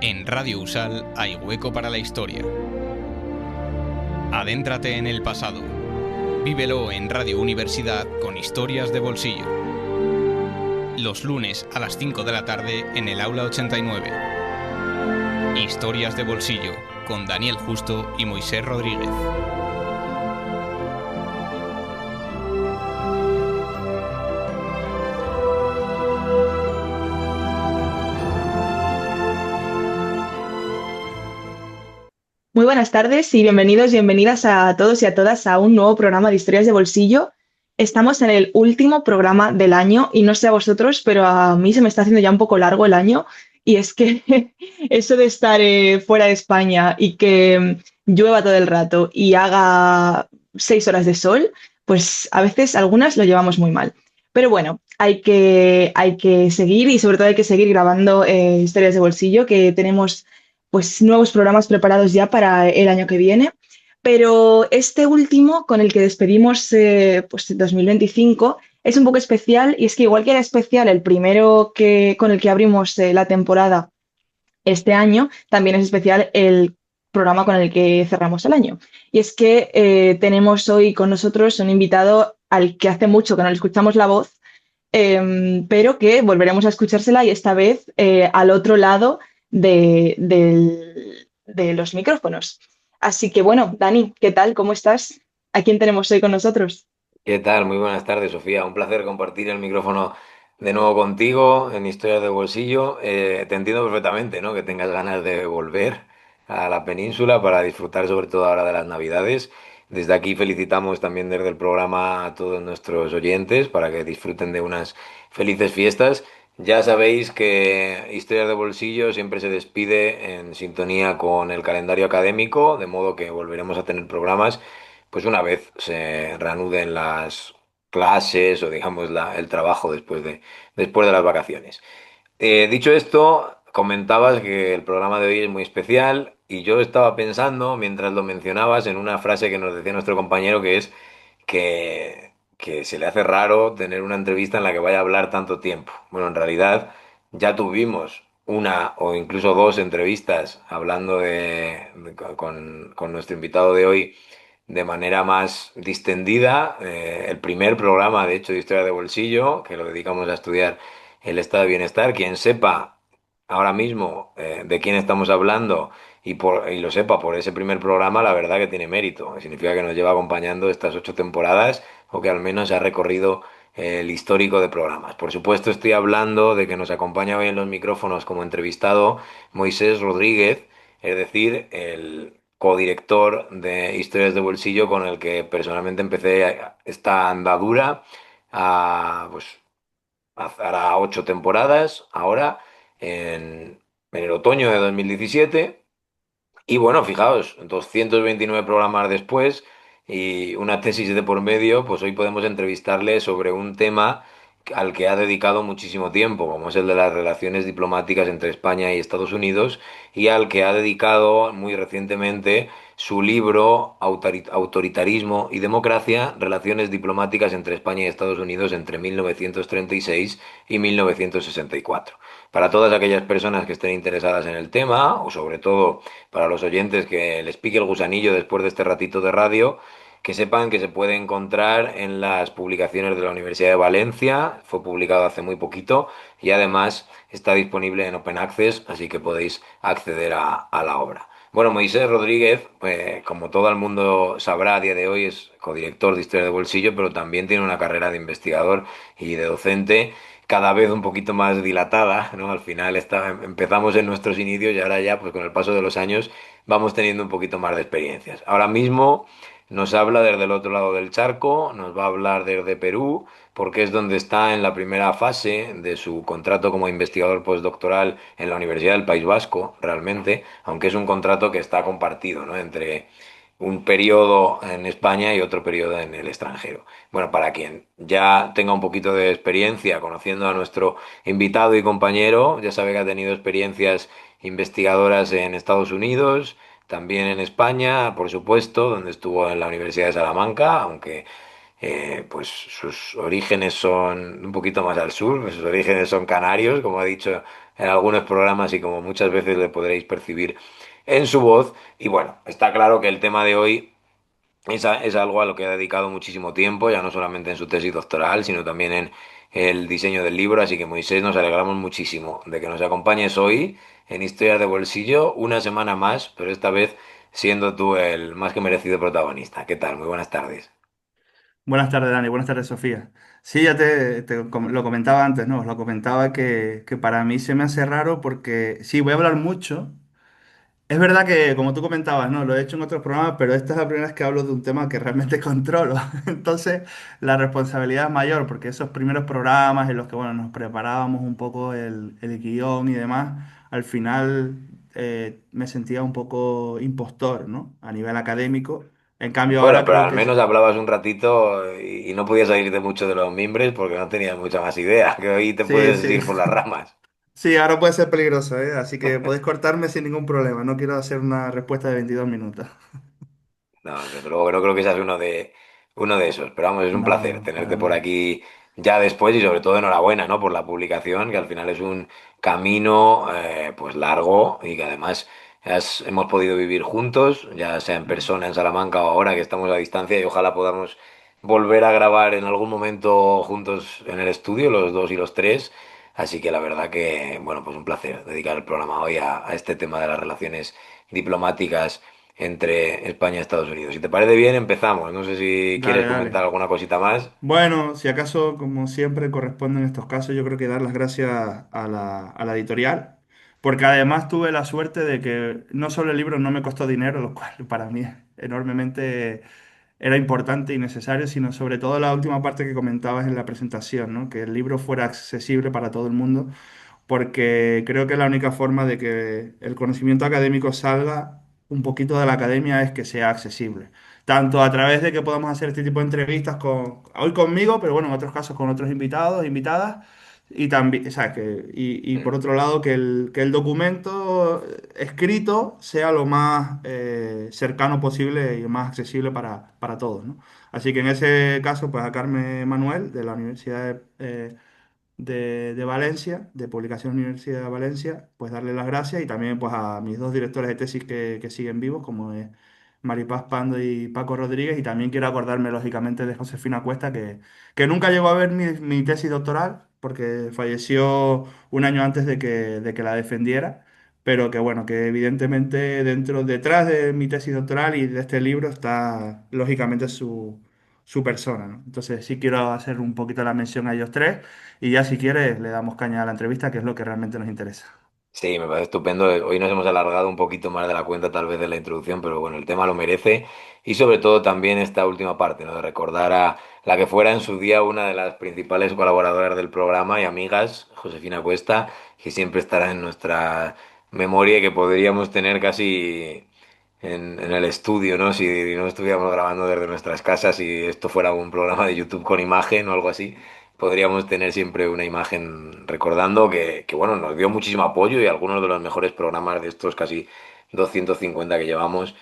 En Radio Usal hay hueco para la historia. Adéntrate en el pasado. Vívelo en Radio Universidad con Historias de Bolsillo. Los lunes a las 5 de la tarde en el Aula 89. Historias de Bolsillo con Daniel Justo y Moisés Rodríguez. Muy buenas tardes y bienvenidos y bienvenidas a todos y a todas a un nuevo programa de Historias de Bolsillo. Estamos en el último programa del año y no sé a vosotros, pero a mí se me está haciendo ya un poco largo el año y es que eso de estar fuera de España y que llueva todo el rato y haga 6 horas de sol, pues a veces algunas lo llevamos muy mal. Pero bueno, hay que seguir y sobre todo hay que seguir grabando Historias de Bolsillo, que tenemos pues nuevos programas preparados ya para el año que viene. Pero este último, con el que despedimos pues 2025, es un poco especial y es que igual que era especial el primero con el que abrimos la temporada este año, también es especial el programa con el que cerramos el año. Y es que tenemos hoy con nosotros un invitado al que hace mucho que no le escuchamos la voz, pero que volveremos a escuchársela y esta vez al otro lado de los micrófonos. Así que bueno, Dani, ¿qué tal? ¿Cómo estás? ¿A quién tenemos hoy con nosotros? ¿Qué tal? Muy buenas tardes, Sofía. Un placer compartir el micrófono de nuevo contigo en Historias de Bolsillo. Te entiendo perfectamente, ¿no? Que tengas ganas de volver a la península para disfrutar sobre todo ahora de las Navidades. Desde aquí felicitamos también desde el programa a todos nuestros oyentes para que disfruten de unas felices fiestas. Ya sabéis que Historias de Bolsillo siempre se despide en sintonía con el calendario académico, de modo que volveremos a tener programas pues una vez se reanuden las clases o digamos el trabajo después de las vacaciones. Dicho esto, comentabas que el programa de hoy es muy especial y yo estaba pensando, mientras lo mencionabas, en una frase que nos decía nuestro compañero que es que se le hace raro tener una entrevista en la que vaya a hablar tanto tiempo. Bueno, en realidad ya tuvimos una o incluso dos entrevistas hablando con nuestro invitado de hoy de manera más distendida. El primer programa, de hecho, de Historia de Bolsillo, que lo dedicamos a estudiar el estado de bienestar. Quien sepa ahora mismo de quién estamos hablando y lo sepa por ese primer programa, la verdad que tiene mérito. Significa que nos lleva acompañando estas 8 temporadas o que al menos ha recorrido el histórico de programas. Por supuesto, estoy hablando de que nos acompaña hoy en los micrófonos como entrevistado Moisés Rodríguez, es decir, el codirector de Historias de Bolsillo con el que personalmente empecé esta andadura pues hará 8 temporadas ahora en el otoño de 2017. Y bueno, fijaos, 229 programas después y una tesis de por medio, pues hoy podemos entrevistarle sobre un tema al que ha dedicado muchísimo tiempo, como es el de las relaciones diplomáticas entre España y Estados Unidos, y al que ha dedicado muy recientemente su libro Autoritarismo y Democracia, Relaciones diplomáticas entre España y Estados Unidos entre 1936 y 1964. Para todas aquellas personas que estén interesadas en el tema, o sobre todo para los oyentes que les pique el gusanillo después de este ratito de radio, que sepan que se puede encontrar en las publicaciones de la Universidad de Valencia, fue publicado hace muy poquito y además está disponible en Open Access, así que podéis acceder a la obra. Bueno, Moisés Rodríguez, como todo el mundo sabrá a día de hoy, es codirector de Historia de Bolsillo, pero también tiene una carrera de investigador y de docente cada vez un poquito más dilatada, ¿no? Al final empezamos en nuestros inicios y ahora ya, pues con el paso de los años, vamos teniendo un poquito más de experiencias. Ahora mismo nos habla desde el otro lado del charco, nos va a hablar desde Perú, porque es donde está en la primera fase de su contrato como investigador postdoctoral en la Universidad del País Vasco, realmente, aunque es un contrato que está compartido, ¿no? Entre un periodo en España y otro periodo en el extranjero. Bueno, para quien ya tenga un poquito de experiencia conociendo a nuestro invitado y compañero, ya sabe que ha tenido experiencias investigadoras en Estados Unidos, también en España, por supuesto, donde estuvo en la Universidad de Salamanca, aunque pues sus orígenes son un poquito más al sur, sus orígenes son canarios, como ha dicho en algunos programas y como muchas veces le podréis percibir en su voz. Y bueno, está claro que el tema de hoy es algo a lo que ha dedicado muchísimo tiempo, ya no solamente en su tesis doctoral, sino también en el diseño del libro. Así que Moisés, nos alegramos muchísimo de que nos acompañes hoy en Historias de Bolsillo, una semana más, pero esta vez siendo tú el más que merecido protagonista. ¿Qué tal? Muy buenas tardes. Buenas tardes, Dani. Buenas tardes, Sofía. Sí, ya lo comentaba antes, ¿no? Os lo comentaba que para mí se me hace raro porque sí, voy a hablar mucho. Es verdad que, como tú comentabas, ¿no? Lo he hecho en otros programas, pero esta es la primera vez que hablo de un tema que realmente controlo. Entonces, la responsabilidad es mayor porque esos primeros programas en los que, bueno, nos preparábamos un poco el guión y demás, al final me sentía un poco impostor, ¿no? A nivel académico. En cambio, Bueno, ahora pero creo al que menos hablabas un ratito y no podías salirte mucho de los mimbres porque no tenías mucha más idea, que hoy te sí, puedes sí. ir por las ramas. Sí, ahora puede ser peligroso, ¿eh? Así que podéis cortarme sin ningún problema. No quiero hacer una respuesta de 22 minutos. No, desde luego que no creo que seas uno de esos, pero vamos, es un No, placer no, para tenerte por nada. aquí ya después y sobre todo enhorabuena, ¿no? Por la publicación, que al final es un camino pues largo y que además hemos podido vivir juntos, ya sea en persona en Salamanca o ahora que estamos a distancia y ojalá podamos volver a grabar en algún momento juntos en el estudio, los dos y los tres. Así que la verdad que, bueno, pues un placer dedicar el programa hoy a este tema de las relaciones diplomáticas entre España y Estados Unidos. Si te parece bien, empezamos. No sé si Dale, quieres comentar dale. alguna cosita más. Bueno, si acaso, como siempre corresponde en estos casos, yo creo que dar las gracias a la editorial, porque además tuve la suerte de que no solo el libro no me costó dinero, lo cual para mí enormemente era importante y necesario, sino sobre todo la última parte que comentabas en la presentación, ¿no? Que el libro fuera accesible para todo el mundo, porque creo que la única forma de que el conocimiento académico salga un poquito de la academia es que sea accesible. Tanto a través de que podamos hacer este tipo de entrevistas hoy conmigo, pero bueno, en otros casos con otros invitados, invitadas, y también, o sea, y Mm. por otro lado, que el documento escrito sea lo más cercano posible y lo más accesible para todos, ¿no? Así que en ese caso, pues a Carmen Manuel, de la Universidad de Valencia, de Publicación Universidad de Valencia, pues darle las gracias y también pues a mis dos directores de tesis que siguen vivos, como es Maripaz Pando y Paco Rodríguez, y también quiero acordarme lógicamente de Josefina Cuesta, que nunca llegó a ver mi tesis doctoral, porque falleció un año antes de que la defendiera, pero que bueno, que evidentemente detrás de mi tesis doctoral y de este libro está lógicamente su persona, ¿no? Entonces sí quiero hacer un poquito la mención a ellos tres. Y ya si quieres le damos caña a la entrevista, que es lo que realmente nos interesa. Sí, me parece estupendo. Hoy nos hemos alargado un poquito más de la cuenta tal vez de la introducción, pero bueno, el tema lo merece. Y sobre todo también esta última parte, ¿no? De recordar a la que fuera en su día una de las principales colaboradoras del programa y amigas, Josefina Cuesta, que siempre estará en nuestra memoria y que podríamos tener casi en el estudio, ¿no? Si no estuviéramos grabando desde nuestras casas y esto fuera un programa de YouTube con imagen o algo así, podríamos tener siempre una imagen recordando que, bueno, nos dio muchísimo apoyo y algunos de los mejores programas de estos casi 250 que llevamos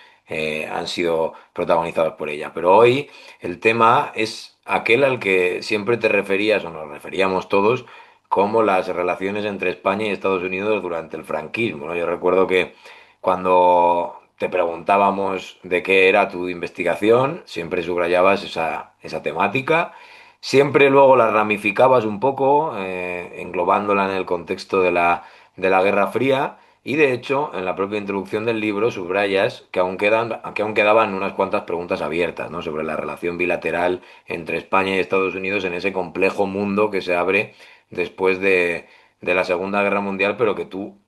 han sido protagonizados por ella. Pero hoy el tema es aquel al que siempre te referías o nos referíamos todos como las relaciones entre España y Estados Unidos durante el franquismo, ¿no? Yo recuerdo que cuando te preguntábamos de qué era tu investigación, siempre subrayabas esa temática. Siempre luego la ramificabas un poco, englobándola en el contexto de la Guerra Fría, y de hecho, en la propia introducción del libro subrayas que aún quedaban unas cuantas preguntas abiertas, ¿no? Sobre la relación bilateral entre España y Estados Unidos en ese complejo mundo que se abre después de la Segunda Guerra Mundial, pero que tú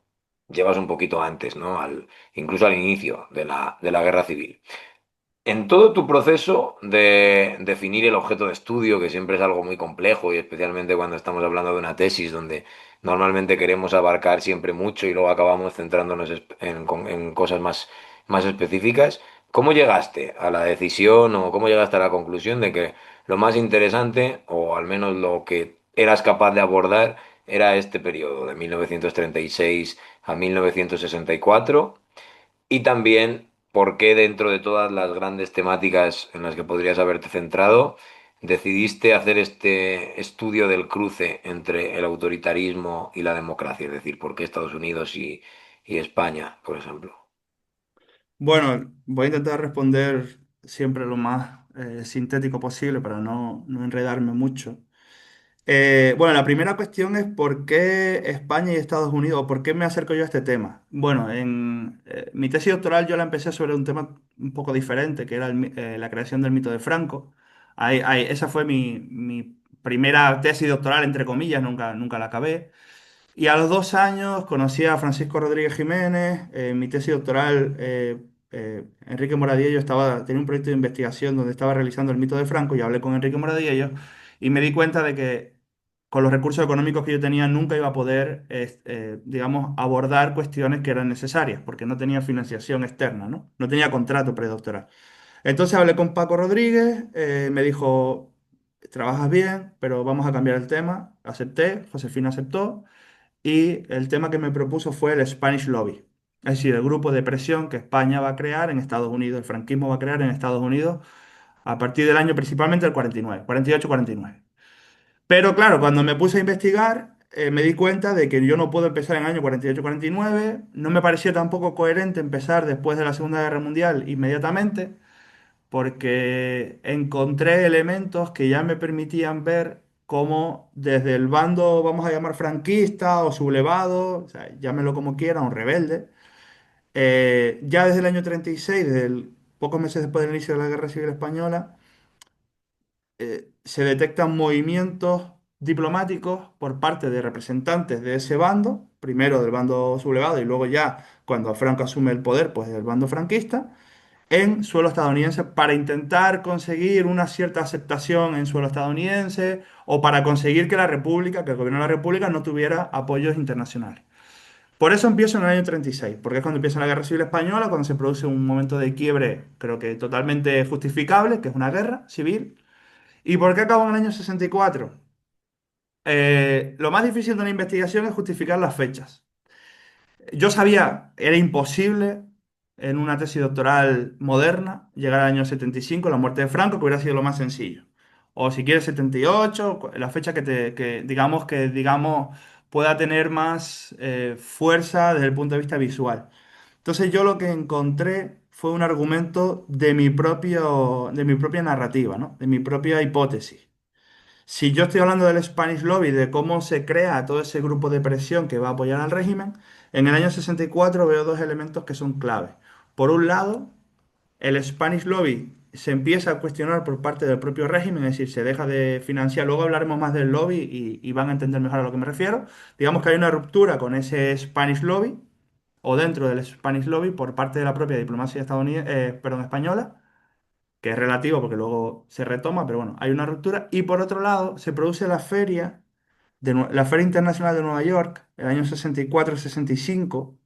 llevas un poquito antes, ¿no? Incluso al inicio de la Guerra Civil. En todo tu proceso de definir el objeto de estudio, que siempre es algo muy complejo y especialmente cuando estamos hablando de una tesis donde normalmente queremos abarcar siempre mucho y luego acabamos centrándonos en cosas más específicas, ¿cómo llegaste a la decisión o cómo llegaste a la conclusión de que lo más interesante, o al menos lo que eras capaz de abordar, era este periodo de 1936 a 1964? Y también por qué dentro de todas las grandes temáticas en las que podrías haberte centrado, decidiste hacer este estudio del cruce entre el autoritarismo y la democracia? Es decir, ¿por qué Estados Unidos y España, por ejemplo? Bueno, voy a intentar responder siempre lo más sintético posible para no enredarme mucho. Bueno, la primera cuestión es por qué España y Estados Unidos, o por qué me acerco yo a este tema. Bueno, en mi tesis doctoral yo la empecé sobre un tema un poco diferente, que era la creación del mito de Franco. Esa fue mi primera tesis doctoral, entre comillas, nunca la acabé. Y a los 2 años conocí a Francisco Rodríguez Jiménez. En mi tesis doctoral, Enrique Moradiello tenía un proyecto de investigación donde estaba realizando el mito de Franco y hablé con Enrique Moradiello y me di cuenta de que con los recursos económicos que yo tenía nunca iba a poder, digamos, abordar cuestiones que eran necesarias porque no tenía financiación externa, ¿no? No tenía contrato predoctoral. Entonces hablé con Paco Rodríguez, me dijo, trabajas bien, pero vamos a cambiar el tema. Acepté, Josefina aceptó. Y el tema que me propuso fue el Spanish Lobby, es decir, el grupo de presión que España va a crear en Estados Unidos, el franquismo va a crear en Estados Unidos a partir del año principalmente el 49, 48, 49. Pero claro, cuando me puse a investigar, me di cuenta de que yo no puedo empezar en el año 48, 49, no me parecía tampoco coherente empezar después de la Segunda Guerra Mundial inmediatamente, porque encontré elementos que ya me permitían ver cómo desde el bando, vamos a llamar franquista o sublevado, o sea, llámelo como quiera, un rebelde, ya desde el año 36, pocos meses después del inicio de la Guerra Civil Española, se detectan movimientos diplomáticos por parte de representantes de ese bando, primero del bando sublevado y luego ya cuando Franco asume el poder, pues del bando franquista en suelo estadounidense para intentar conseguir una cierta aceptación en suelo estadounidense o para conseguir que la República, que el gobierno de la República no tuviera apoyos internacionales. Por eso empiezo en el año 36, porque es cuando empieza la Guerra Civil Española, cuando se produce un momento de quiebre, creo que totalmente justificable, que es una guerra civil. ¿Y por qué acabo en el año 64? Lo más difícil de una investigación es justificar las fechas. Yo sabía, era imposible en una tesis doctoral moderna llegar al año 75, la muerte de Franco, que hubiera sido lo más sencillo. O si quieres 78, la fecha que digamos pueda tener más fuerza desde el punto de vista visual. Entonces yo lo que encontré fue un argumento de mi propia narrativa, ¿no? De mi propia hipótesis. Si yo estoy hablando del Spanish Lobby, de cómo se crea todo ese grupo de presión que va a apoyar al régimen, en el año 64 veo dos elementos que son clave. Por un lado, el Spanish Lobby se empieza a cuestionar por parte del propio régimen, es decir, se deja de financiar. Luego hablaremos más del lobby y van a entender mejor a lo que me refiero. Digamos que hay una ruptura con ese Spanish Lobby o dentro del Spanish Lobby por parte de la propia diplomacia española, que es relativo porque luego se retoma, pero bueno, hay una ruptura. Y por otro lado, se produce la Feria Internacional de Nueva York, el año 64-65,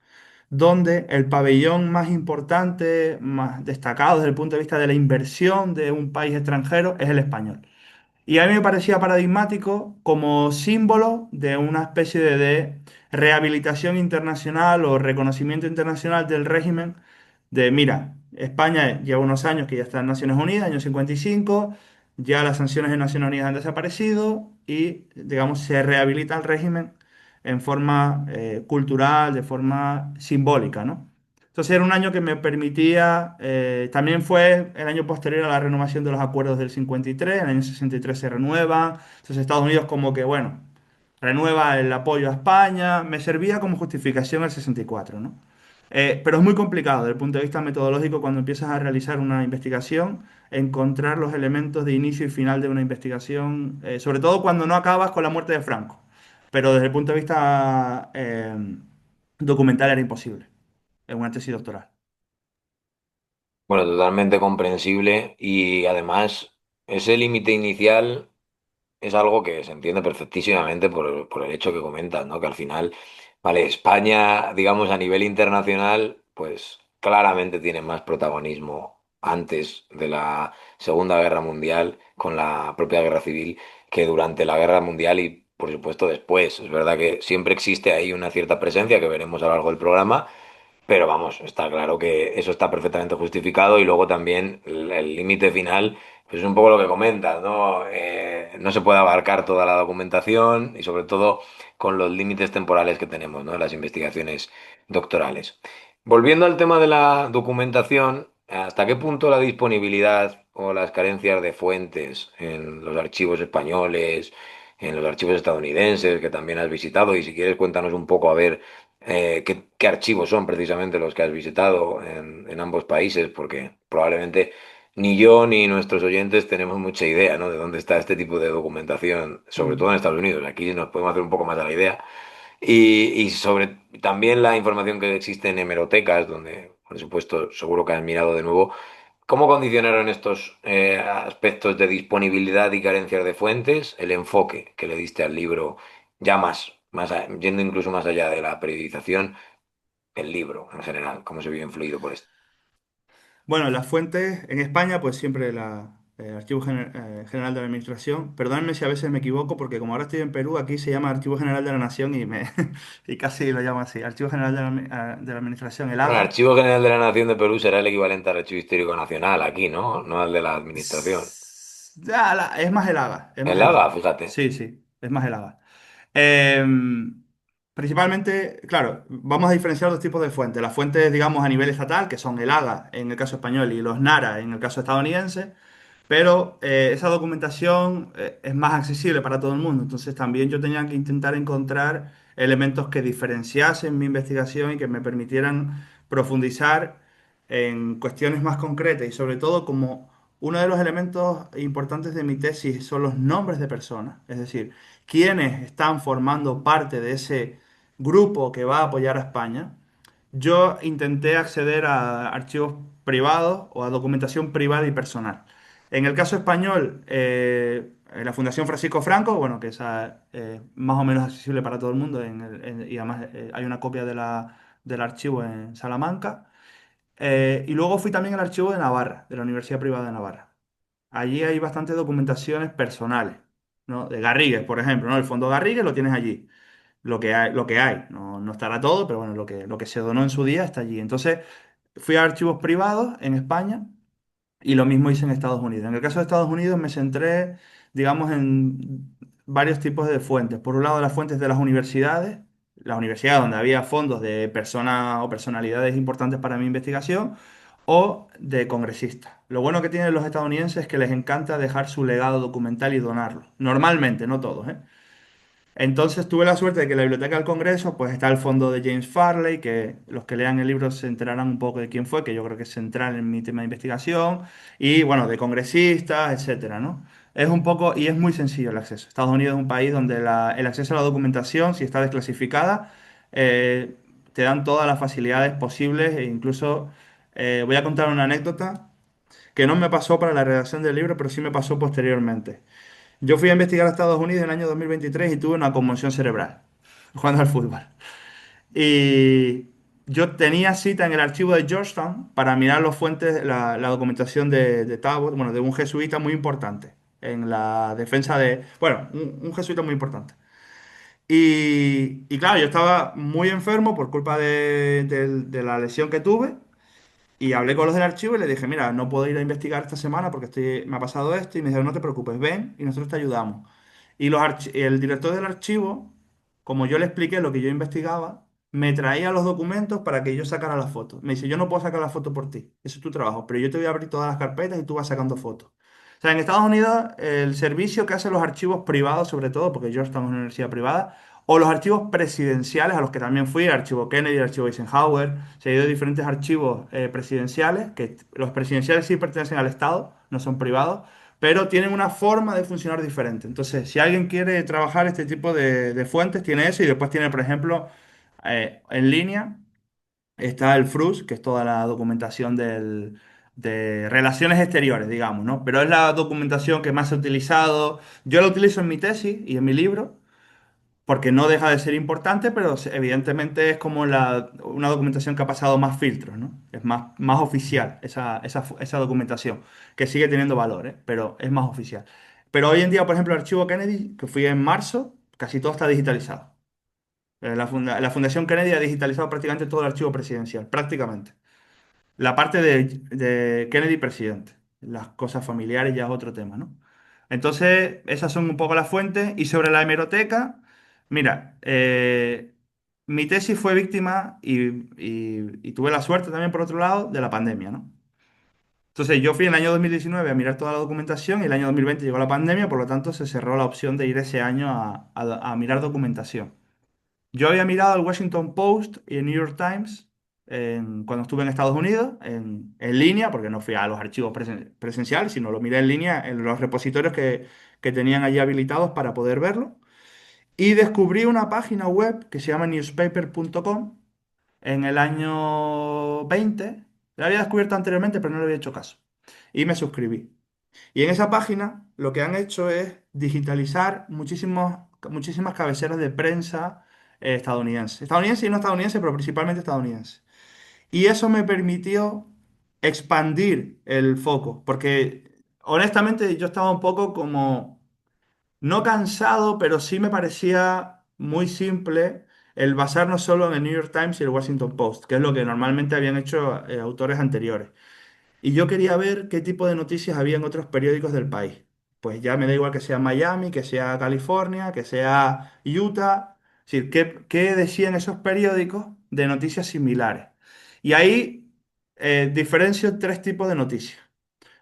donde el pabellón más importante, más destacado desde el punto de vista de la inversión de un país extranjero es el español. Y a mí me parecía paradigmático como símbolo de una especie de rehabilitación internacional o reconocimiento internacional del régimen de, mira, España lleva unos años que ya está en Naciones Unidas, año 55, ya las sanciones de Naciones Unidas han desaparecido y, digamos, se rehabilita el régimen en forma cultural, de forma simbólica, ¿no? Entonces era un año que me permitía, también fue el año posterior a la renovación de los acuerdos del 53, en el año 63 se renuevan, entonces Estados Unidos como que, bueno, renueva el apoyo a España, me servía como justificación el 64, ¿no? Pero es muy complicado desde el punto de vista metodológico cuando empiezas a realizar una investigación, encontrar los elementos de inicio y final de una investigación, sobre todo cuando no acabas con la muerte de Franco. Pero desde el punto de vista documental era imposible en una tesis doctoral. Bueno, totalmente comprensible y además ese límite inicial es algo que se entiende perfectísimamente por el hecho que comentas, ¿no? Que al final, vale, España, digamos, a nivel internacional, pues claramente tiene más protagonismo antes de la Segunda Guerra Mundial, con la propia Guerra Civil, que durante la Guerra Mundial y, por supuesto, después. Es verdad que siempre existe ahí una cierta presencia que veremos a lo largo del programa, pero vamos, está claro que eso está perfectamente justificado y luego también el límite final, Pues es un poco lo que comentas, ¿no? No se puede abarcar toda la documentación y sobre todo con los límites temporales que tenemos, ¿no? En las investigaciones doctorales. Volviendo al tema de la documentación, ¿hasta qué punto la disponibilidad o las carencias de fuentes en los archivos españoles, en los archivos estadounidenses que también has visitado? Y si quieres, cuéntanos un poco a ver qué archivos son precisamente los que has visitado en ambos países, porque probablemente ni yo ni nuestros oyentes tenemos mucha idea, ¿no? De dónde está este tipo de documentación, sobre todo en Mm. Estados Unidos. Aquí nos podemos hacer un poco más a la idea. Y sobre también la información que existe en hemerotecas, donde, por supuesto, seguro que has mirado de nuevo. ¿Cómo condicionaron estos aspectos de disponibilidad y carencias de fuentes el enfoque que le diste al libro, ya yendo incluso más allá de la periodización, el libro en general? ¿Cómo se vio influido por esto? Bueno, las fuentes en España, pues siempre Archivo General de la Administración. Perdónenme si a veces me equivoco, porque como ahora estoy en Perú, aquí se llama Archivo General de la Nación y casi lo llamo así. Archivo General de la Administración, el Bueno, el AGA. Archivo General de la Nación de Perú será el equivalente al Archivo Histórico Nacional aquí, ¿no? No al de la Administración. Es más el AGA, es más El el AGA, AGA. fíjate. Sí, sí, es más el AGA. Principalmente, claro, vamos a diferenciar dos tipos de fuentes. Las fuentes, digamos, a nivel estatal, que son el AGA en el caso español y los NARA en el caso estadounidense, pero esa documentación es más accesible para todo el mundo. Entonces también yo tenía que intentar encontrar elementos que diferenciasen mi investigación y que me permitieran profundizar en cuestiones más concretas y sobre todo como uno de los elementos importantes de mi tesis son los nombres de personas, es decir, quiénes están formando parte de ese grupo que va a apoyar a España. Yo intenté acceder a archivos privados o a documentación privada y personal. En el caso español, la Fundación Francisco Franco, bueno, que esa más o menos accesible para todo el mundo y además hay una copia del archivo en Salamanca. Y luego fui también al archivo de Navarra, de la Universidad Privada de Navarra. Allí hay bastantes documentaciones personales, ¿no? De Garrigues, por ejemplo, ¿no? El fondo Garrigues lo tienes allí, lo que hay. No, no estará todo, pero bueno, lo que se donó en su día está allí. Entonces, fui a archivos privados en España y lo mismo hice en Estados Unidos. En el caso de Estados Unidos me centré, digamos, en varios tipos de fuentes. Por un lado, las fuentes de las universidades donde había fondos de personas o personalidades importantes para mi investigación, o de congresistas. Lo bueno que tienen los estadounidenses es que les encanta dejar su legado documental y donarlo. Normalmente, no todos, ¿eh? Entonces tuve la suerte de que en la Biblioteca del Congreso pues está el fondo de James Farley, que los que lean el libro se enterarán un poco de quién fue, que yo creo que es central en mi tema de investigación, y bueno, de congresistas, etcétera, ¿no? Es un poco, y es muy sencillo el acceso. Estados Unidos es un país donde el acceso a la documentación, si está desclasificada, eh, te dan todas las facilidades posibles e incluso voy a contar una anécdota que no me pasó para la redacción del libro, pero sí me pasó posteriormente. Yo fui a investigar a Estados Unidos en el año 2023 y tuve una conmoción cerebral jugando al fútbol. Y yo tenía cita en el archivo de Georgetown para mirar los fuentes, la documentación de Tabor, bueno, de un jesuita muy importante en la defensa de, bueno, un jesuita muy importante. Y claro, yo estaba muy enfermo por culpa de la lesión que tuve y hablé con los del archivo y le dije, mira, no puedo ir a investigar esta semana porque me ha pasado esto. Y me dijeron, no te preocupes, ven y nosotros te ayudamos. Y el director del archivo, como yo le expliqué lo que yo investigaba, me traía los documentos para que yo sacara las fotos. Me dice, yo no puedo sacar las fotos por ti, eso es tu trabajo, pero yo te voy a abrir todas las carpetas y tú vas sacando fotos. O sea, en Estados Unidos, el servicio que hacen los archivos privados, sobre todo, porque Georgetown es una universidad privada, o los archivos presidenciales, a los que también fui, el archivo Kennedy, el archivo Eisenhower, se ha ido diferentes archivos presidenciales, que los presidenciales sí pertenecen al Estado, no son privados, pero tienen una forma de funcionar diferente. Entonces, si alguien quiere trabajar este tipo de fuentes, tiene eso y después tiene, por ejemplo, en línea, está el FRUS, que es toda la documentación de relaciones exteriores, digamos, ¿no? Pero es la documentación que más se ha utilizado. Yo la utilizo en mi tesis y en mi libro porque no deja de ser importante, pero evidentemente es como una documentación que ha pasado más filtros, ¿no? Es más oficial esa documentación, que sigue teniendo valor, ¿eh? Pero es más oficial. Pero hoy en día, por ejemplo, el archivo Kennedy, que fui en marzo, casi todo está digitalizado. La Fundación Kennedy ha digitalizado prácticamente todo el archivo presidencial, prácticamente. La parte de Kennedy presidente. las cosas familiares ya es otro tema, ¿no? Entonces, esas son un poco las fuentes. Y sobre la hemeroteca, mira, mi tesis fue víctima y tuve la suerte también, por otro lado, de la pandemia, ¿no? Entonces, yo fui en el año 2019 a mirar toda la documentación y el año 2020 llegó la pandemia, por lo tanto, se cerró la opción de ir ese año a mirar documentación. Yo había mirado el Washington Post y el New York Times cuando estuve en Estados Unidos, en línea, porque no fui a los archivos presenciales, sino lo miré en línea en los repositorios que tenían allí habilitados para poder verlo. Y descubrí una página web que se llama newspaper.com en el año 20. La había descubierto anteriormente, pero no le había hecho caso. Y me suscribí. Y en esa página lo que han hecho es digitalizar muchísimas cabeceras de prensa estadounidense. Estadounidense y no estadounidense, pero principalmente estadounidense. Y eso me permitió expandir el foco, porque honestamente yo estaba un poco como, no cansado, pero sí me parecía muy simple el basarnos solo en el New York Times y el Washington Post, que es lo que normalmente habían hecho autores anteriores. Y yo quería ver qué tipo de noticias había en otros periódicos del país. Pues ya me da igual que sea Miami, que sea California, que sea Utah. Es decir, qué decían esos periódicos de noticias similares. Y ahí diferencio tres tipos de noticias.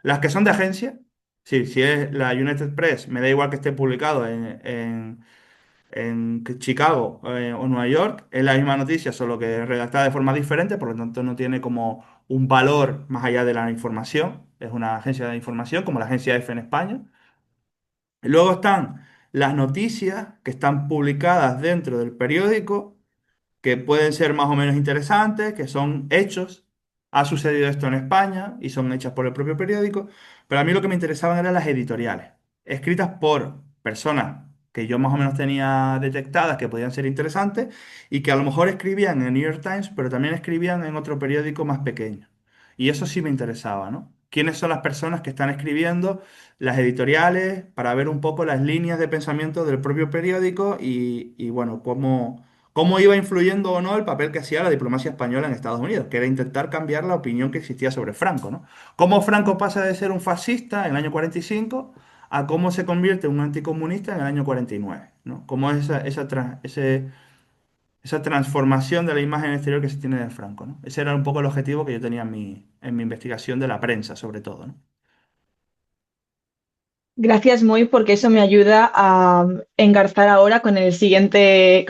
Las que son de agencia, sí, si es la United Press, me da igual que esté publicado en Chicago o Nueva York, es la misma noticia, solo que redactada de forma diferente, por lo tanto no tiene como un valor más allá de la información. Es una agencia de información, como la agencia EFE en España. Luego están las noticias que están publicadas dentro del periódico que pueden ser más o menos interesantes, que son hechos. Ha sucedido esto en España y son hechas por el propio periódico, pero a mí lo que me interesaban eran las editoriales, escritas por personas que yo más o menos tenía detectadas que podían ser interesantes y que a lo mejor escribían en el New York Times, pero también escribían en otro periódico más pequeño. Y eso sí me interesaba, ¿no? ¿Quiénes son las personas que están escribiendo las editoriales para ver un poco las líneas de pensamiento del propio periódico y bueno, cómo iba influyendo o no el papel que hacía la diplomacia española en Estados Unidos, que era intentar cambiar la opinión que existía sobre Franco, ¿no? Cómo Franco pasa de ser un fascista en el año 45 a cómo se convierte en un anticomunista en el año 49, ¿no? Cómo es esa transformación de la imagen exterior que se tiene de Franco, ¿no? Ese era un poco el objetivo que yo tenía en mi investigación de la prensa, sobre todo, ¿no? Gracias, Moy, porque eso me ayuda a engarzar ahora con el siguiente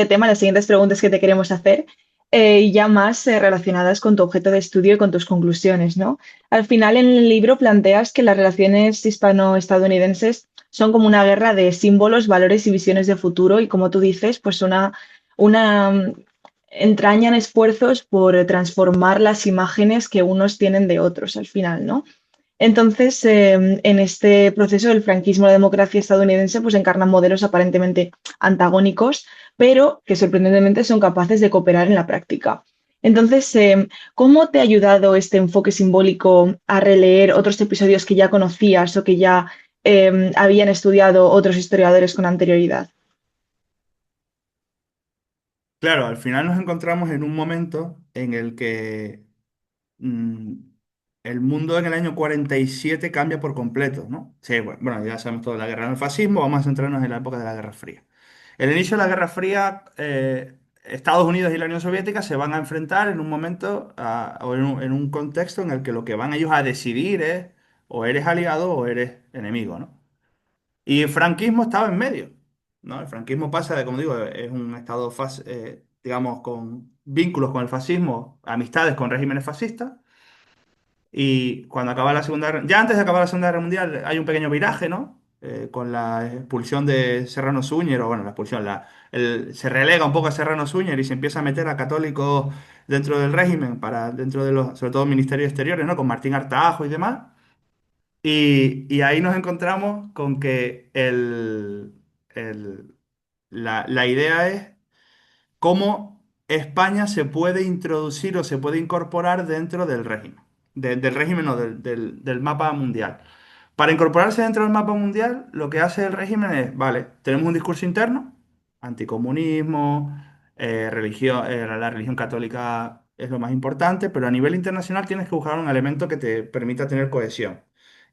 tema, las siguientes preguntas que te queremos hacer, y ya más relacionadas con tu objeto de estudio y con tus conclusiones, ¿no? Al final, en el libro planteas que las relaciones hispano-estadounidenses son como una guerra de símbolos, valores y visiones de futuro, y como tú dices, pues una entrañan esfuerzos por transformar las imágenes que unos tienen de otros al final, ¿no? Entonces, en este proceso del franquismo a la democracia estadounidense, pues encarnan modelos aparentemente antagónicos, pero que sorprendentemente son capaces de cooperar en la práctica. Entonces, ¿cómo te ha ayudado este enfoque simbólico a releer otros episodios que ya conocías o que ya habían estudiado otros historiadores con anterioridad? Claro, al final nos encontramos en un momento en el que mm, el mundo en el año 47 cambia por completo, ¿no? Sí, bueno, ya sabemos todo de la guerra del fascismo, vamos a centrarnos en la época de la Guerra Fría. El inicio de la Guerra Fría, Estados Unidos y la Unión Soviética se van a enfrentar en un momento o en un contexto en el que lo que van ellos a decidir es o eres aliado o eres enemigo, ¿no? Y el franquismo estaba en medio, ¿no? El franquismo pasa de, como digo, es un estado, digamos, con vínculos con el fascismo, amistades con regímenes fascistas. Y cuando acaba la Segunda Guerra, ya antes de acabar la Segunda Guerra Mundial, hay un pequeño viraje, ¿no? Con la expulsión de Serrano Suñer, o bueno, la expulsión, se relega un poco a Serrano Suñer y se empieza a meter a católicos dentro del régimen, dentro de los, sobre todo, ministerios exteriores, ¿no? Con Martín Artajo y demás. Y ahí nos encontramos con que el- la idea es cómo España se puede introducir o se puede incorporar dentro del régimen. Del régimen, no, del mapa mundial. Para incorporarse dentro del mapa mundial, lo que hace el régimen es, vale, tenemos un discurso interno, anticomunismo, la religión católica es lo más importante, pero a nivel internacional tienes que buscar un elemento que te permita tener cohesión.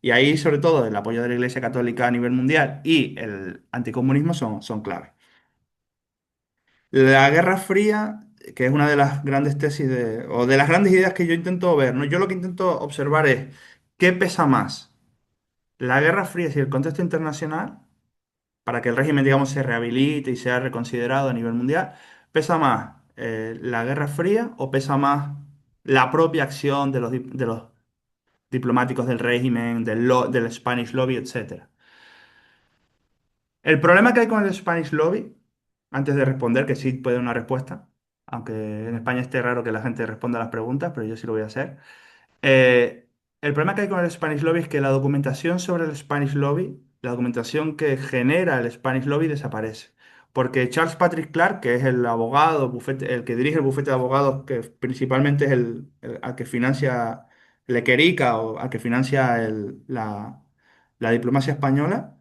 Y ahí, sobre todo, el apoyo de la Iglesia Católica a nivel mundial y el anticomunismo son clave. La Guerra Fría, que es una de las grandes tesis o de las grandes ideas que yo intento ver, ¿no? Yo lo que intento observar es qué pesa más, la Guerra Fría y el contexto internacional, para que el régimen, digamos, se rehabilite y sea reconsiderado a nivel mundial, ¿pesa más la Guerra Fría o pesa más la propia acción de los diplomáticos del régimen, del Spanish Lobby, etcétera? El problema que hay con el Spanish Lobby, antes de responder, que sí puede dar una respuesta, aunque en España esté raro que la gente responda a las preguntas, pero yo sí lo voy a hacer. El problema que hay con el Spanish Lobby es que la documentación sobre el Spanish Lobby, la documentación que genera el Spanish Lobby desaparece. Porque Charles Patrick Clark, que es el abogado, el que dirige el bufete de abogados, que principalmente es al que financia Lequerica o al que financia la diplomacia española,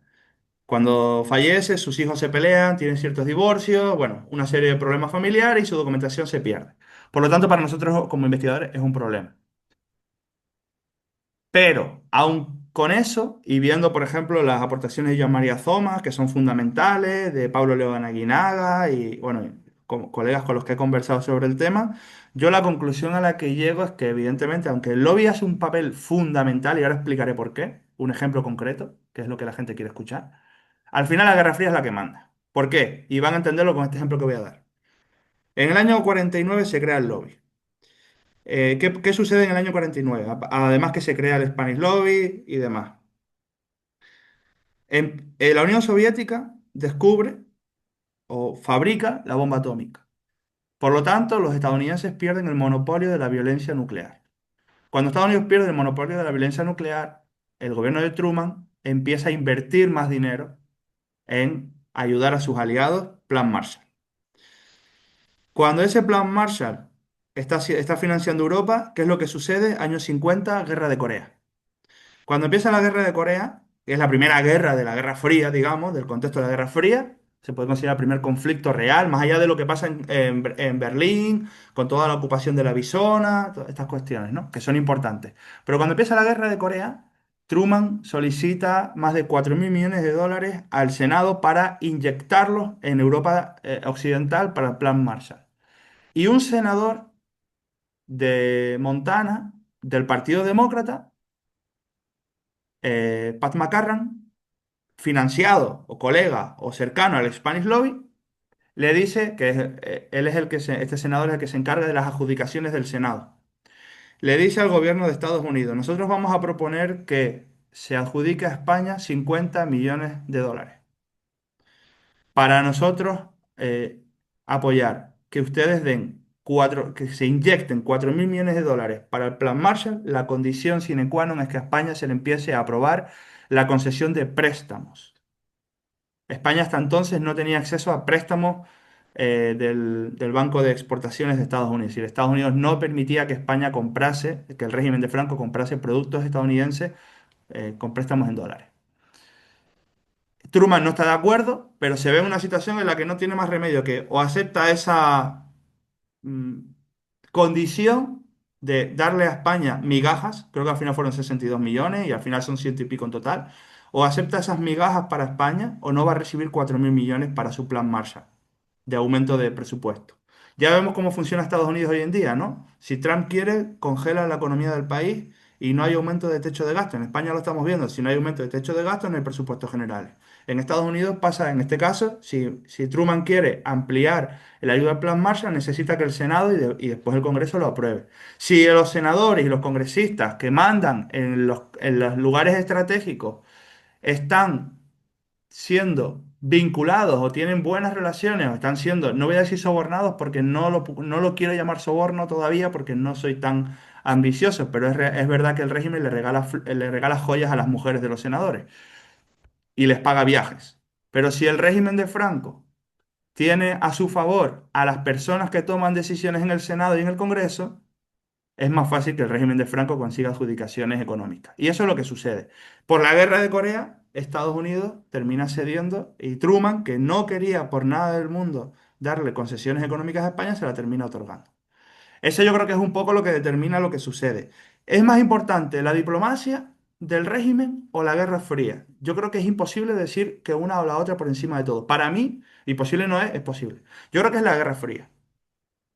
cuando fallece, sus hijos se pelean, tienen ciertos divorcios, bueno, una serie de problemas familiares y su documentación se pierde. Por lo tanto, para nosotros como investigadores es un problema. Pero, aun con eso, y viendo, por ejemplo, las aportaciones de Joan María Zoma, que son fundamentales, de Pablo León Aguinaga y, bueno, colegas con los que he conversado sobre el tema, yo la conclusión a la que llego es que, evidentemente, aunque el lobby hace un papel fundamental, y ahora explicaré por qué, un ejemplo concreto, que es lo que la gente quiere escuchar, al final la Guerra Fría es la que manda. ¿Por qué? Y van a entenderlo con este ejemplo que voy a dar. En el año 49 se crea el lobby. ¿Qué sucede en el año 49? Además que se crea el Spanish Lobby y demás. La Unión Soviética descubre o fabrica la bomba atómica. Por lo tanto, los estadounidenses pierden el monopolio de la violencia nuclear. Cuando Estados Unidos pierde el monopolio de la violencia nuclear, el gobierno de Truman empieza a invertir más dinero en ayudar a sus aliados, Plan Marshall. Cuando ese Plan Marshall está financiando Europa, ¿qué es lo que sucede? Años 50, Guerra de Corea. Cuando empieza la guerra de Corea, que es la primera guerra de la Guerra Fría, digamos, del contexto de la Guerra Fría, se puede considerar el primer conflicto real, más allá de lo que pasa en Berlín, con toda la ocupación de la Bisona, todas estas cuestiones, ¿no? Que son importantes. Pero cuando empieza la guerra de Corea, Truman solicita más de 4.000 millones de dólares al Senado para inyectarlos en Europa occidental para el Plan Marshall. Y un senador de Montana, del Partido Demócrata, Pat McCarran, financiado o colega o cercano al Spanish Lobby, le dice que él es este senador es el que se encarga de las adjudicaciones del Senado. Le dice al gobierno de Estados Unidos, nosotros vamos a proponer que se adjudique a España 50 millones de dólares para nosotros apoyar que ustedes que se inyecten 4.000 millones de dólares para el Plan Marshall. La condición sine qua non es que a España se le empiece a aprobar la concesión de préstamos. España hasta entonces no tenía acceso a préstamos del Banco de Exportaciones de Estados Unidos. Y Estados Unidos no permitía que España comprase, que el régimen de Franco comprase productos estadounidenses con préstamos en dólares. Truman no está de acuerdo, pero se ve en una situación en la que no tiene más remedio que o acepta esa mm, condición de darle a España migajas, creo que al final fueron 62 millones y al final son ciento y pico en total, o acepta esas migajas para España o no va a recibir 4.000 millones para su plan Marshall de aumento de presupuesto. Ya vemos cómo funciona Estados Unidos hoy en día, ¿no? Si Trump quiere, congela la economía del país y no hay aumento de techo de gasto. En España lo estamos viendo, si no hay aumento de techo de gasto, no hay presupuestos generales. En Estados Unidos pasa, en este caso, si Truman quiere ampliar el ayuda al Plan Marshall, necesita que el Senado y después el Congreso lo apruebe. Si los senadores y los congresistas que mandan en los lugares estratégicos están siendo vinculados o tienen buenas relaciones o están siendo, no voy a decir sobornados porque no lo quiero llamar soborno todavía porque no soy tan ambicioso, pero es verdad que el régimen le regala joyas a las mujeres de los senadores y les paga viajes. Pero si el régimen de Franco tiene a su favor a las personas que toman decisiones en el Senado y en el Congreso, es más fácil que el régimen de Franco consiga adjudicaciones económicas. Y eso es lo que sucede. Por la guerra de Corea, Estados Unidos termina cediendo y Truman, que no quería por nada del mundo darle concesiones económicas a España, se la termina otorgando. Eso yo creo que es un poco lo que determina lo que sucede. ¿Es más importante la diplomacia del régimen o la Guerra Fría. Yo creo que es imposible decir que una o la otra por encima de todo. Para mí, imposible no es posible. Yo creo que es la Guerra Fría.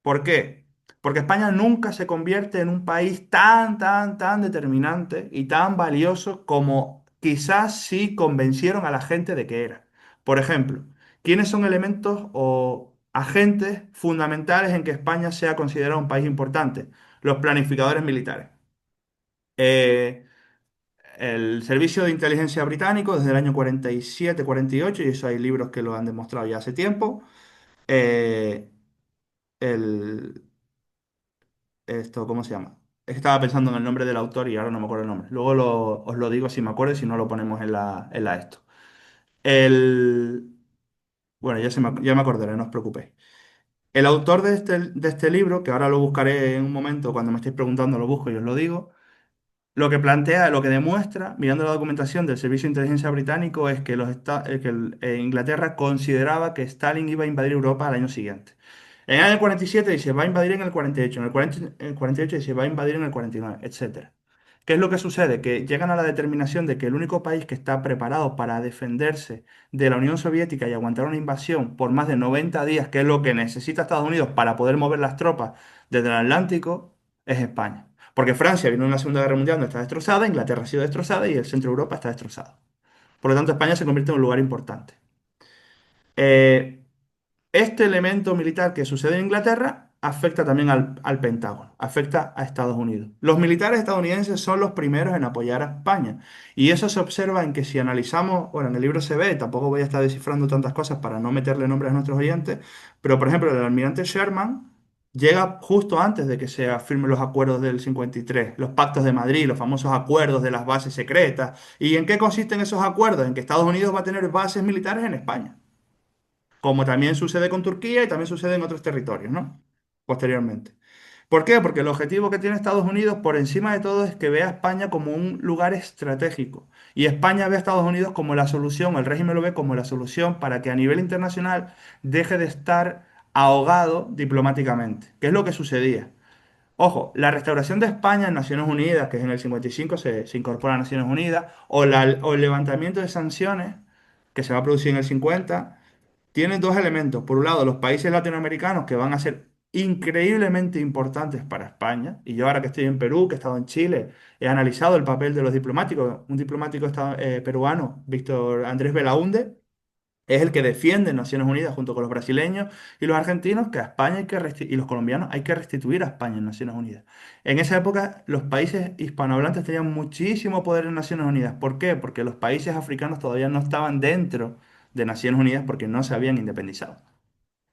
¿Por qué? Porque España nunca se convierte en un país tan determinante y tan valioso como quizás sí convencieron a la gente de que era. Por ejemplo, ¿quiénes son elementos o agentes fundamentales en que España sea considerado un país importante? Los planificadores militares. Eh, el servicio de inteligencia británico desde el año 47, 48, y eso hay libros que lo han demostrado ya hace tiempo. eh, el, ¿Cómo se llama? Es que estaba pensando en el nombre del autor y ahora no me acuerdo el nombre. Luego os lo digo si me acuerdo y si no lo ponemos en la esto. El, bueno, ya me acordaré, no os preocupéis. El autor de este libro, que ahora lo buscaré en un momento, cuando me estéis preguntando lo busco y os lo digo, lo que plantea, lo que demuestra, mirando la documentación del Servicio de Inteligencia Británico, es que, Inglaterra consideraba que Stalin iba a invadir Europa al año siguiente. En el 47 dice, va a invadir en el 48, en el 48 dice, va a invadir en el 49, etcétera. ¿Qué es lo que sucede? Que llegan a la determinación de que el único país que está preparado para defenderse de la Unión Soviética y aguantar una invasión por más de 90 días, que es lo que necesita Estados Unidos para poder mover las tropas desde el Atlántico, es España. Porque Francia vino en la Segunda Guerra Mundial donde está destrozada, Inglaterra ha sido destrozada y el centro de Europa está destrozado. Por lo tanto, España se convierte en un lugar importante. Eh, este elemento militar que sucede en Inglaterra afecta también al Pentágono, afecta a Estados Unidos. Los militares estadounidenses son los primeros en apoyar a España. Y eso se observa en que si analizamos, bueno, en el libro se ve, tampoco voy a estar descifrando tantas cosas para no meterle nombres a nuestros oyentes, pero por ejemplo, el almirante Sherman llega justo antes de que se firmen los acuerdos del 53, los pactos de Madrid, los famosos acuerdos de las bases secretas. ¿Y en qué consisten esos acuerdos? En que Estados Unidos va a tener bases militares en España, como también sucede con Turquía y también sucede en otros territorios, ¿no? Posteriormente. ¿Por qué? Porque el objetivo que tiene Estados Unidos por encima de todo es que vea a España como un lugar estratégico. Y España ve a Estados Unidos como la solución, el régimen lo ve como la solución para que a nivel internacional deje de estar ahogado diplomáticamente, que es lo que sucedía. Ojo, la restauración de España en Naciones Unidas, que es en el 55 se incorpora a Naciones Unidas, o el levantamiento de sanciones, que se va a producir en el 50, tiene dos elementos. Por un lado, los países latinoamericanos que van a ser increíblemente importantes para España. Y yo ahora que estoy en Perú, que he estado en Chile, he analizado el papel de los diplomáticos. Un diplomático peruano, Víctor Andrés Belaúnde, es el que defiende en Naciones Unidas junto con los brasileños y los argentinos que a España y los colombianos hay que restituir a España en Naciones Unidas. En esa época los países hispanohablantes tenían muchísimo poder en Naciones Unidas. ¿Por qué? Porque los países africanos todavía no estaban dentro de Naciones Unidas porque no se habían independizado.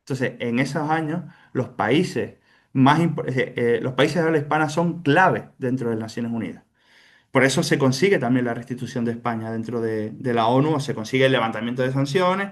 Entonces, en esos años, los países de habla hispana son clave dentro de las Naciones Unidas. Por eso se consigue también la restitución de España dentro de la ONU, o se consigue el levantamiento de sanciones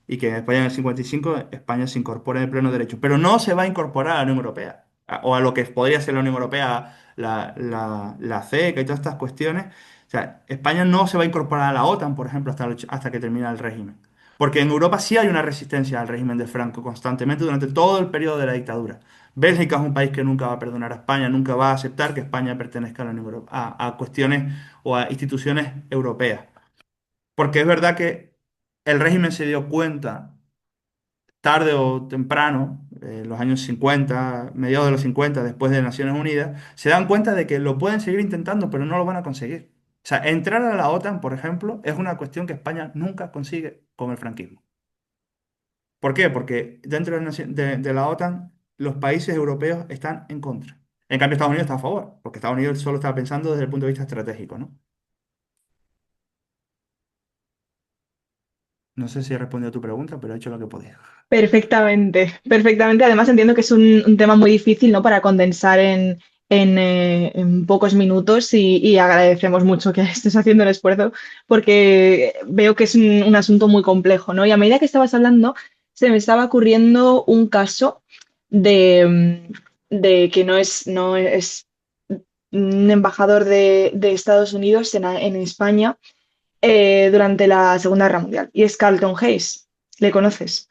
y que en España en el 55 España se incorpore de pleno derecho. Pero no se va a incorporar a la Unión Europea, o a lo que podría ser la Unión Europea, la CECA y todas estas cuestiones. O sea, España no se va a incorporar a la OTAN, por ejemplo, hasta que termine el régimen. Porque en Europa sí hay una resistencia al régimen de Franco constantemente durante todo el periodo de la dictadura. Bélgica es un país que nunca va a perdonar a España, nunca va a aceptar que España pertenezca a la Unión Europea, a cuestiones o a instituciones europeas. Porque es verdad que el régimen se dio cuenta, tarde o temprano, en los años 50, mediados de los 50, después de Naciones Unidas, se dan cuenta de que lo pueden seguir intentando, pero no lo van a conseguir. O sea, entrar a la OTAN, por ejemplo, es una cuestión que España nunca consigue con el franquismo. ¿Por qué? Porque dentro de la OTAN los países europeos están en contra. En cambio, Estados Unidos está a favor, porque Estados Unidos solo está pensando desde el punto de vista estratégico, ¿no? No sé si he respondido a tu pregunta, pero he hecho lo que he podido. Perfectamente, perfectamente. Además, entiendo que es un tema muy difícil, ¿no? Para condensar en pocos minutos y agradecemos mucho que estés haciendo el esfuerzo porque veo que es un asunto muy complejo, ¿no? Y a medida que estabas hablando, se me estaba ocurriendo un caso de que no es un embajador de Estados Unidos en España durante la Segunda Guerra Mundial y es Carlton Hayes. ¿Le conoces?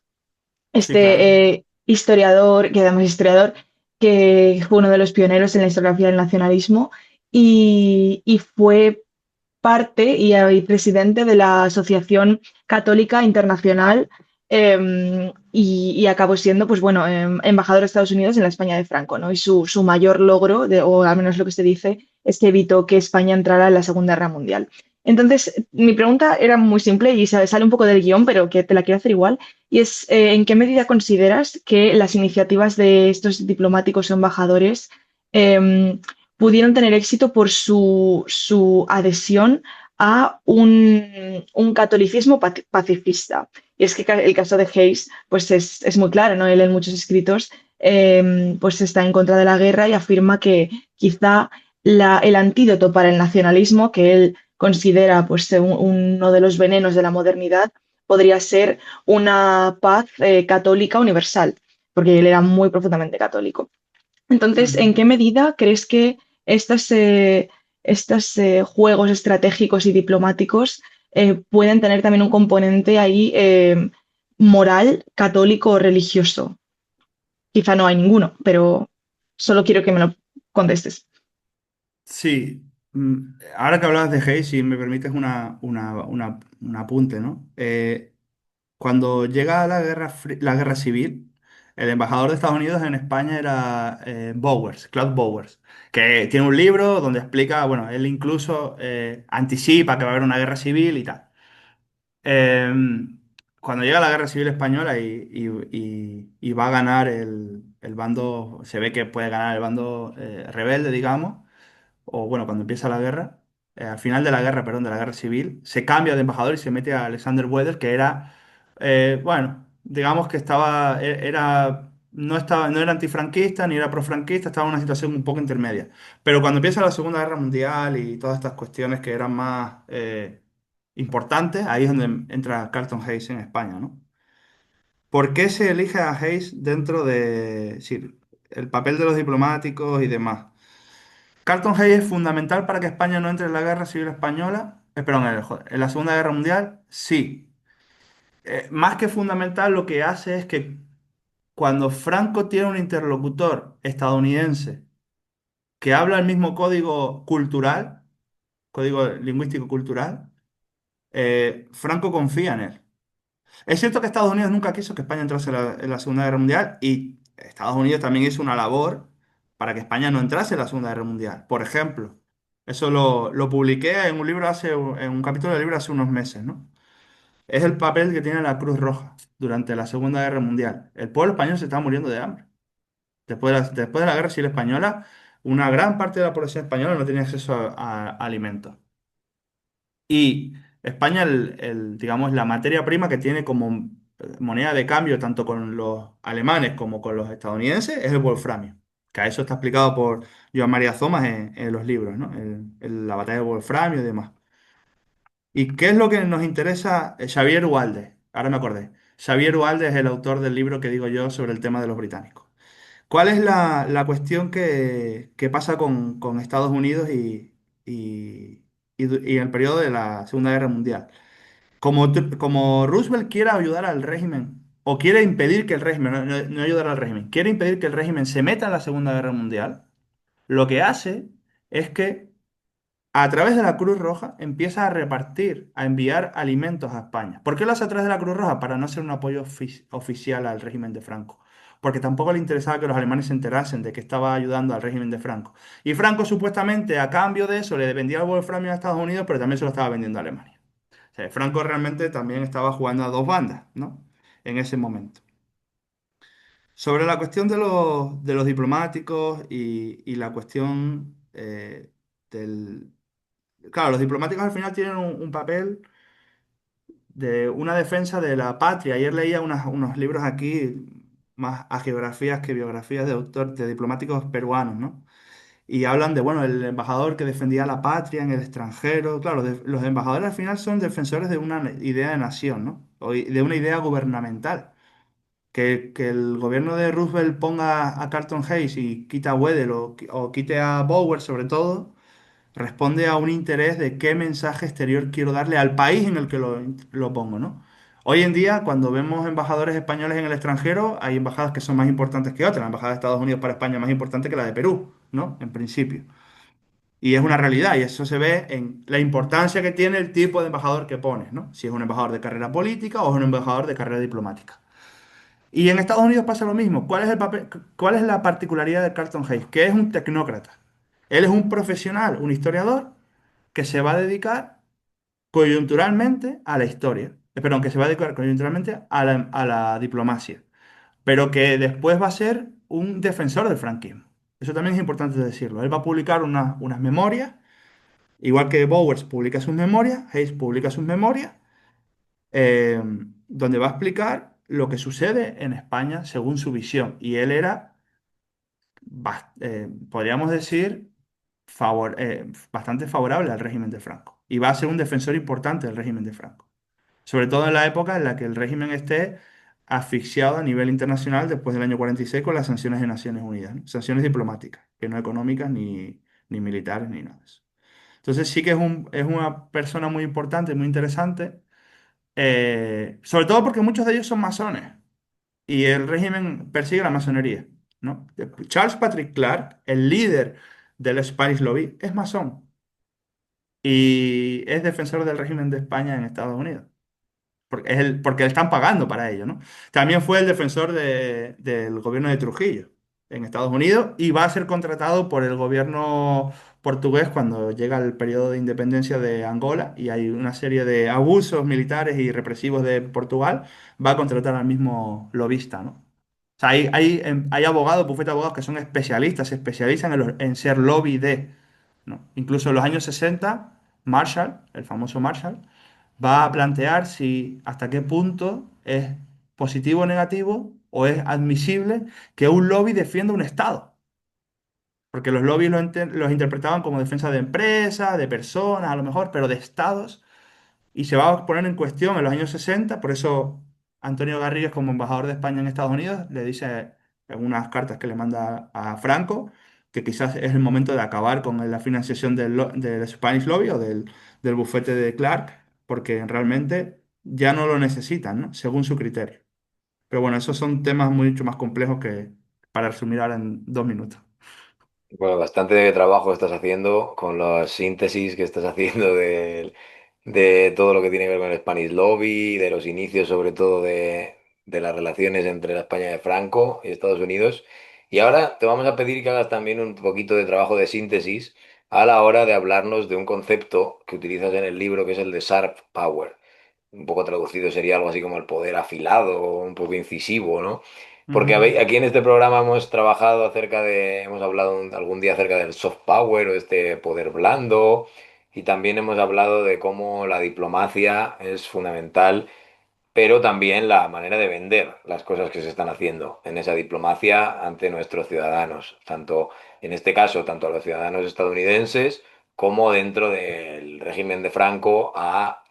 Sí, claro. Historiador, que además es historiador, que fue uno de los pioneros en la historiografía del nacionalismo y fue parte y presidente de la Asociación Católica Internacional y acabó siendo, pues bueno, embajador de Estados Unidos en la España de Franco, ¿no? Y su mayor logro, o al menos lo que se dice, es que evitó que España entrara en la Segunda Guerra Mundial. Entonces, mi pregunta era muy simple y sale un poco del guión, pero que te la quiero hacer igual, y es, ¿en qué medida consideras que las iniciativas de estos diplomáticos o embajadores em, pudieron tener éxito por su adhesión a un catolicismo pacifista? Y es que el caso de Hayes pues es muy claro, ¿no? Él en muchos escritos pues está en contra de la guerra y afirma que quizá el antídoto para el nacionalismo, que él considera pues uno de los venenos de la modernidad, podría ser una paz católica universal, porque él era muy profundamente católico. Entonces, ¿en Ujú. qué medida crees que estos, juegos estratégicos y diplomáticos pueden tener también un componente ahí moral, católico o religioso? Quizá no hay ninguno, pero solo quiero que me lo contestes. Sí, ahora que hablabas de Hayes, si me permites un apunte, ¿no? Cuando llega la guerra civil, el embajador de Estados Unidos en España era Bowers, Claude Bowers, que tiene un libro donde explica, bueno, él incluso anticipa que va a haber una guerra civil y tal. Eh, Cuando llega la guerra civil española y va a ganar el bando, se ve que puede ganar el bando rebelde, digamos, o bueno, cuando empieza la guerra, al final de la guerra, perdón, de la guerra civil, se cambia de embajador y se mete a Alexander Weddell, que era, bueno, digamos que no era antifranquista ni era profranquista, estaba en una situación un poco intermedia. Pero cuando empieza la Segunda Guerra Mundial y todas estas cuestiones que eran más importantes, ahí es donde entra Carlton Hayes en España, ¿no? ¿Por qué se elige a Hayes dentro de, sí, el papel de los diplomáticos y demás? Carlton Hayes es fundamental para que España no entre en la guerra civil española, perdón, en la Segunda Guerra Mundial, sí. Más que fundamental, lo que hace es que cuando Franco tiene un interlocutor estadounidense que habla el mismo código cultural, código lingüístico cultural, Franco confía en él. Es cierto que Estados Unidos nunca quiso que España entrase en la Segunda Guerra Mundial y Estados Unidos también hizo una labor para que España no entrase en la Segunda Guerra Mundial. Por ejemplo, eso lo publiqué en un libro en un capítulo del libro hace unos meses, ¿no? Es el papel que tiene la Cruz Roja durante la Segunda Guerra Mundial. El pueblo español se estaba muriendo de hambre. Después de la Guerra Civil Española, una gran parte de la población española no tenía acceso a alimentos. Y España, digamos, la materia prima que tiene como moneda de cambio tanto con los alemanes como con los estadounidenses es el wolframio. Que a eso está explicado por Joan María Zomas en los libros, ¿no? La batalla de wolframio y demás. ¿Y qué es lo que nos interesa? Xavier Ugalde, ahora me acordé. Xavier Ugalde es el autor del libro que digo yo sobre el tema de los británicos. ¿Cuál es la cuestión que pasa con Estados Unidos y en el periodo de la Segunda Guerra Mundial? Como Roosevelt quiere ayudar al régimen, o quiere impedir que el régimen, no ayudar al régimen, quiere impedir que el régimen se meta en la Segunda Guerra Mundial, lo que hace es que a través de la Cruz Roja empieza a repartir, a enviar alimentos a España. ¿Por qué lo hace a través de la Cruz Roja? Para no ser un apoyo oficial al régimen de Franco. Porque tampoco le interesaba que los alemanes se enterasen de que estaba ayudando al régimen de Franco. Y Franco supuestamente a cambio de eso le vendía el wolframio a Estados Unidos, pero también se lo estaba vendiendo a Alemania. O sea, Franco realmente también estaba jugando a dos bandas, ¿no? En ese momento. Sobre la cuestión de los diplomáticos y la cuestión del... Claro, los diplomáticos al final tienen un papel de una defensa de la patria. Ayer leía unos libros aquí, más geografías que biografías de diplomáticos peruanos, ¿no? Y hablan de, bueno, el embajador que defendía la patria en el extranjero. Claro, los embajadores al final son defensores de una idea de nación, ¿no? De una idea gubernamental. Que el gobierno de Roosevelt ponga a Carlton Hayes y quite a Weddell o quite a Bowers sobre todo, responde a un interés de qué mensaje exterior quiero darle al país en el que lo pongo, ¿no? Hoy en día, cuando vemos embajadores españoles en el extranjero, hay embajadas que son más importantes que otras. La embajada de Estados Unidos para España es más importante que la de Perú, ¿no? En principio. Y es una realidad, y eso se ve en la importancia que tiene el tipo de embajador que pones, ¿no? Si es un embajador de carrera política o es un embajador de carrera diplomática. Y en Estados Unidos pasa lo mismo. ¿Cuál es el papel, cuál es la particularidad de Carlton Hayes? Que es un tecnócrata. Él es un profesional, un historiador, que se va a dedicar coyunturalmente a la historia. Perdón, que se va a dedicar coyunturalmente a la diplomacia, pero que después va a ser un defensor del franquismo. Eso también es importante decirlo. Él va a publicar unas memorias, igual que Bowers publica sus memorias, Hayes publica sus memorias, eh, donde va a explicar lo que sucede en España según su visión. Y él era, podríamos decir, bastante favorable al régimen de Franco. Y va a ser un defensor importante del régimen de Franco. Sobre todo en la época en la que el régimen esté asfixiado a nivel internacional después del año 46 con las sanciones de Naciones Unidas, ¿no? Sanciones diplomáticas, que no económicas ni militares ni nada de eso. Entonces sí que es una persona muy importante, muy interesante, sobre todo porque muchos de ellos son masones y el régimen persigue la masonería, ¿no? Charles Patrick Clark, el líder del Spanish Lobby, es masón y es defensor del régimen de España en Estados Unidos. Porque le están pagando para ello, ¿no? También fue el defensor del gobierno de Trujillo en Estados Unidos y va a ser contratado por el gobierno portugués cuando llega el periodo de independencia de Angola y hay una serie de abusos militares y represivos de Portugal, va a contratar al mismo lobista, ¿no? O sea, hay abogados, bufete de abogados que son especialistas, se especializan en ser lobby de, ¿no? Incluso en los años 60, Marshall, el famoso Marshall, va a plantear si hasta qué punto es positivo o negativo o es admisible que un lobby defienda un Estado. Porque los lobbies los interpretaban como defensa de empresas, de personas, a lo mejor, pero de estados. Y se va a poner en cuestión en los años 60. Por eso Antonio Garrigues, como embajador de España en Estados Unidos, le dice en unas cartas que le manda a Franco que quizás es el momento de acabar con la financiación del Spanish Lobby o del bufete de Clark, porque realmente ya no lo necesitan, ¿no? Según su criterio. Pero bueno, esos son temas mucho más complejos que para resumir ahora en 2 minutos. Bueno, bastante trabajo estás haciendo con la síntesis que estás haciendo de todo lo que tiene que ver con el Spanish Lobby, de los inicios sobre todo de las relaciones entre la España de Franco y Estados Unidos. Y ahora te vamos a pedir que hagas también un poquito de trabajo de síntesis a la hora de hablarnos de un concepto que utilizas en el libro que es el de Sharp Power. Un poco traducido sería algo así como el poder afilado o un poco incisivo, ¿no? Porque Ujú, aquí en este programa hemos trabajado hemos hablado algún día acerca del soft power o este poder blando, y también hemos hablado de cómo la diplomacia es fundamental, pero también la manera de vender las cosas que se están haciendo en esa diplomacia ante nuestros ciudadanos, tanto en este caso, tanto a los ciudadanos estadounidenses como dentro del régimen de Franco a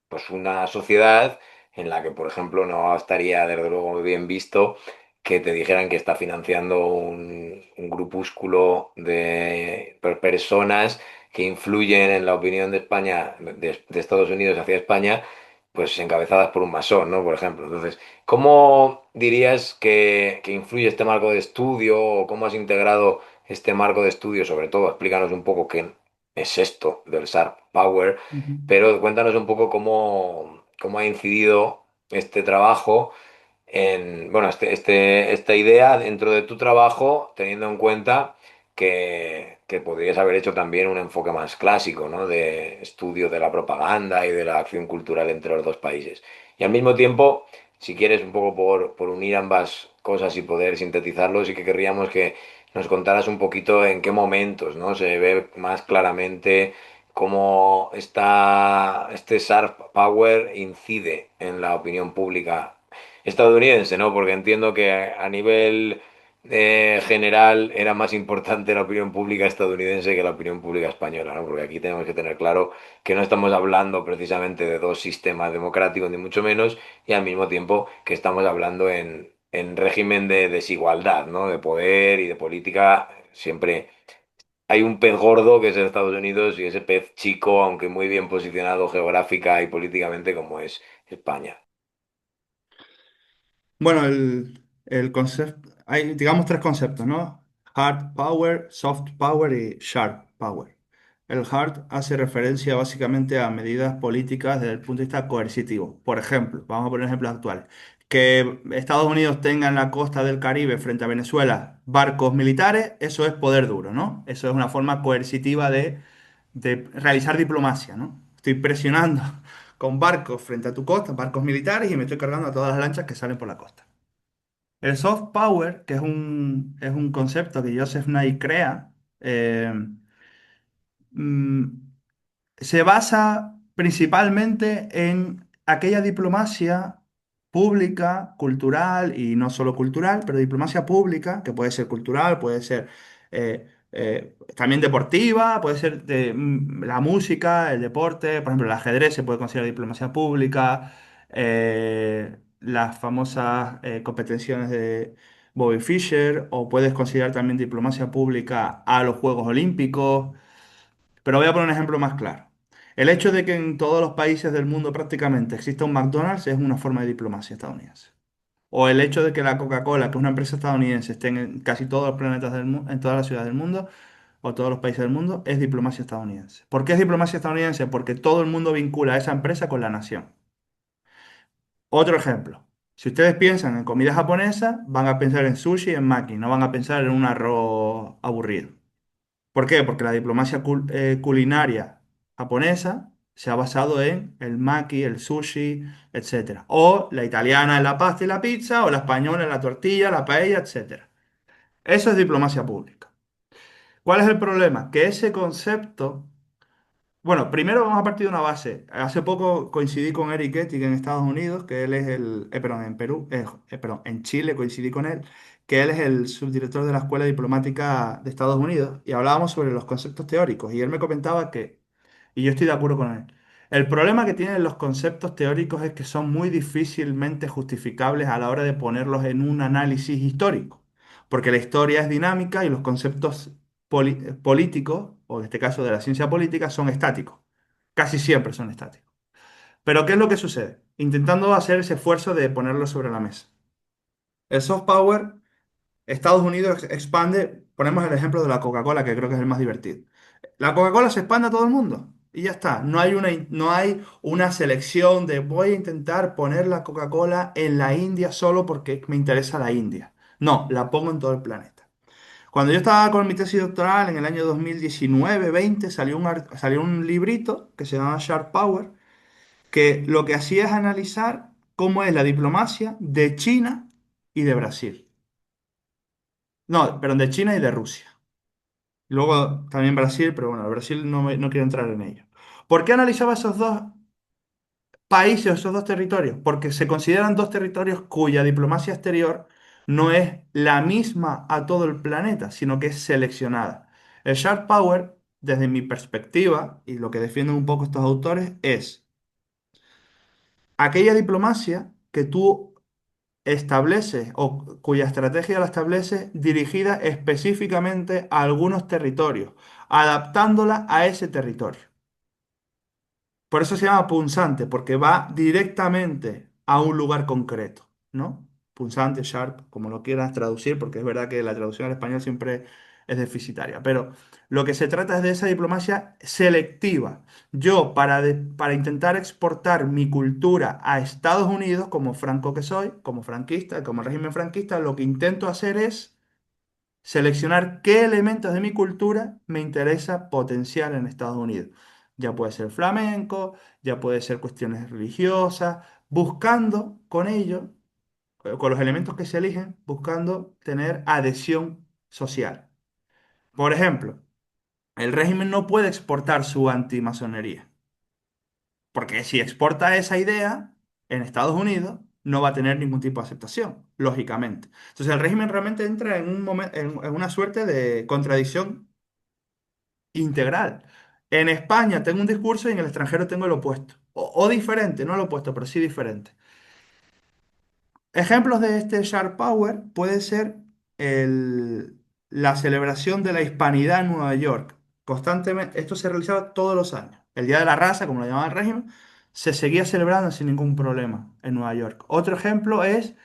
pues una sociedad en la que, por ejemplo, no estaría desde luego muy bien visto que te dijeran que está financiando un grupúsculo de personas que influyen en la opinión de España, de Estados Unidos hacia España, pues encabezadas por un masón, ¿no? Por ejemplo. Entonces, ¿cómo dirías que influye este marco de estudio o cómo has integrado este marco de estudio? Sobre todo, explícanos un poco qué es esto del Sharp Power, ujú. pero cuéntanos un poco cómo ha incidido este trabajo en, bueno, esta idea dentro de tu trabajo, teniendo en cuenta que podrías haber hecho también un enfoque más clásico, ¿no? De estudio de la propaganda y de la acción cultural entre los dos países. Y al mismo tiempo, si quieres, un poco por unir ambas cosas y poder sintetizarlo, sí que querríamos que nos contaras un poquito en qué momentos, ¿no? Se ve más claramente cómo este Sharp Power incide en la opinión pública estadounidense, ¿no? Porque entiendo que a nivel general era más importante la opinión pública estadounidense que la opinión pública española, ¿no? Porque aquí tenemos que tener claro que no estamos hablando precisamente de dos sistemas democráticos, ni mucho menos, y al mismo tiempo que estamos hablando en régimen de desigualdad, ¿no? De poder y de política. Siempre hay un pez gordo que es Estados Unidos y ese pez chico, aunque muy bien posicionado geográfica y políticamente, como es España. Bueno, el concepto, hay, digamos, tres conceptos, ¿no? Hard power, soft power y sharp power. El hard hace referencia básicamente a medidas políticas desde el punto de vista coercitivo. Por ejemplo, vamos a poner ejemplos actuales. Que Estados Unidos tenga en la costa del Caribe frente a Venezuela barcos militares, eso es poder duro, ¿no? Eso es una forma coercitiva de realizar diplomacia, ¿no? Estoy presionando con barcos frente a tu costa, barcos militares, y me estoy cargando a todas las lanchas que salen por la costa. El soft power, que es un concepto que Joseph Nye crea, mm, se basa principalmente en aquella diplomacia pública, cultural y no solo cultural, pero diplomacia pública, que puede ser cultural, puede ser también deportiva, puede ser de la música, el deporte, por ejemplo, el ajedrez se puede considerar diplomacia pública, las famosas competiciones de Bobby Fischer, o puedes considerar también diplomacia pública a los Juegos Olímpicos. Pero voy a poner un ejemplo más claro. El hecho de que en todos los países del mundo prácticamente exista un McDonald's es una forma de diplomacia estadounidense. O el hecho de que la Coca-Cola, que es una empresa estadounidense, esté en casi todos los planetas del mundo, en todas las ciudades del mundo, o todos los países del mundo, es diplomacia estadounidense. ¿Por qué es diplomacia estadounidense? Porque todo el mundo vincula a esa empresa con la nación. Otro ejemplo. Si ustedes piensan en comida japonesa, van a pensar en sushi y en maki, no van a pensar en un arroz aburrido. ¿Por qué? Porque la diplomacia culinaria japonesa se ha basado en el maki, el sushi, etcétera. O la italiana en la pasta y la pizza, o la española en la tortilla, la paella, etcétera. Eso es diplomacia pública. ¿Cuál es el problema? Que ese concepto, bueno, primero vamos a partir de una base. Hace poco coincidí con Eric Ettig en Estados Unidos, que él es perdón, en Perú, perdón, en Chile coincidí con él, que él es el subdirector de la Escuela Diplomática de Estados Unidos, y hablábamos sobre los conceptos teóricos, y él me comentaba que, y yo estoy de acuerdo con él, el problema que tienen los conceptos teóricos es que son muy difícilmente justificables a la hora de ponerlos en un análisis histórico, porque la historia es dinámica y los conceptos políticos, o en este caso de la ciencia política, son estáticos. Casi siempre son estáticos. Pero ¿qué es lo que sucede? Intentando hacer ese esfuerzo de ponerlo sobre la mesa. El soft power, Estados Unidos expande, ponemos el ejemplo de la Coca-Cola, que creo que es el más divertido. La Coca-Cola se expande a todo el mundo y ya está. No hay una selección de voy a intentar poner la Coca-Cola en la India solo porque me interesa la India. No, la pongo en todo el planeta. Cuando yo estaba con mi tesis doctoral en el año 2019-20, salió un librito que se llama Sharp Power, que lo que hacía es analizar cómo es la diplomacia de China y de Brasil. No, perdón, de China y de Rusia. Luego también Brasil, pero bueno, Brasil no quiero entrar en ello. ¿Por qué analizaba esos dos países, esos dos territorios? Porque se consideran dos territorios cuya diplomacia exterior no es la misma a todo el planeta, sino que es seleccionada. El Sharp Power, desde mi perspectiva, y lo que defienden un poco estos autores, es aquella diplomacia que tú estableces o cuya estrategia la estableces dirigida específicamente a algunos territorios, adaptándola a ese territorio. Por eso se llama punzante, porque va directamente a un lugar concreto, ¿no? Punzante, sharp, como lo quieras traducir, porque es verdad que la traducción al español siempre es deficitaria. Pero lo que se trata es de esa diplomacia selectiva. Yo, para intentar exportar mi cultura a Estados Unidos, como franco que soy, como franquista, como régimen franquista, lo que intento hacer es seleccionar qué elementos de mi cultura me interesa potenciar en Estados Unidos. Ya puede ser flamenco, ya puede ser cuestiones religiosas, buscando con ello, con los elementos que se eligen, buscando tener adhesión social. Por ejemplo, el régimen no puede exportar su antimasonería, porque si exporta esa idea en Estados Unidos, no va a tener ningún tipo de aceptación, lógicamente. Entonces el régimen realmente entra en en una suerte de contradicción integral. En España tengo un discurso y en el extranjero tengo el opuesto. O diferente, no el opuesto, pero sí diferente. Ejemplos de este Sharp Power puede ser la celebración de la Hispanidad en Nueva York. Constantemente, esto se realizaba todos los años. El Día de la Raza, como lo llamaba el régimen, se seguía celebrando sin ningún problema en Nueva York. Otro ejemplo es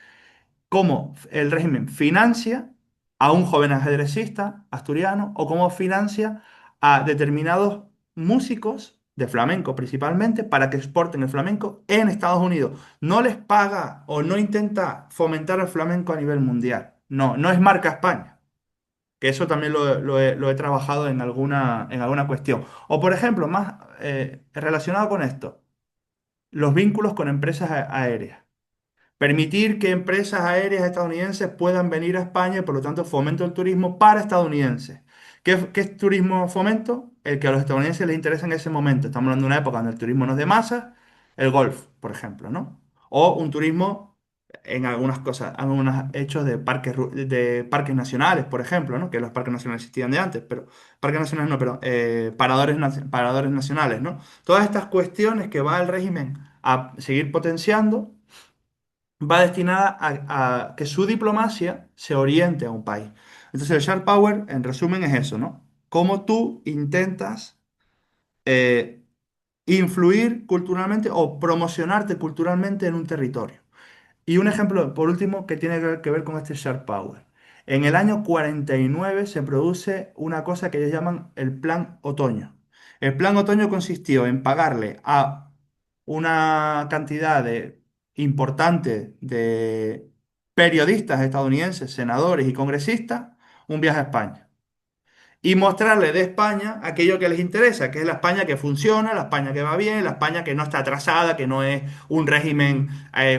cómo el régimen financia a un joven ajedrecista asturiano o cómo financia a determinados músicos de flamenco principalmente para que exporten el flamenco en Estados Unidos. No les paga o no intenta fomentar el flamenco a nivel mundial. No, no es marca España. Que eso también lo he trabajado en alguna cuestión. O por ejemplo, más relacionado con esto, los vínculos con empresas aéreas. Permitir que empresas aéreas estadounidenses puedan venir a España y por lo tanto fomento el turismo para estadounidenses. ¿Qué es turismo fomento? El que a los estadounidenses les interesa en ese momento. Estamos hablando de una época donde el turismo no es de masa, el golf, por ejemplo, ¿no? O un turismo en algunas cosas, algunos hechos de parques, de parques nacionales, por ejemplo, ¿no? Que los parques nacionales existían de antes, pero parques nacionales no, pero paradores, paradores nacionales, ¿no? Todas estas cuestiones que va el régimen a seguir potenciando va destinada a que su diplomacia se oriente a un país. Entonces el Sharp Power, en resumen, es eso, ¿no? Cómo tú intentas eh, influir culturalmente o promocionarte culturalmente en un territorio. Y un ejemplo, por último, que tiene que ver con este Sharp Power. En el año 49 se produce una cosa que ellos llaman el Plan Otoño. El Plan Otoño consistió en pagarle a una cantidad importante de periodistas estadounidenses, senadores y congresistas, un viaje a España y mostrarles de España aquello que les interesa, que es la España que funciona, la España que va bien, la España que no está atrasada, que no es un régimen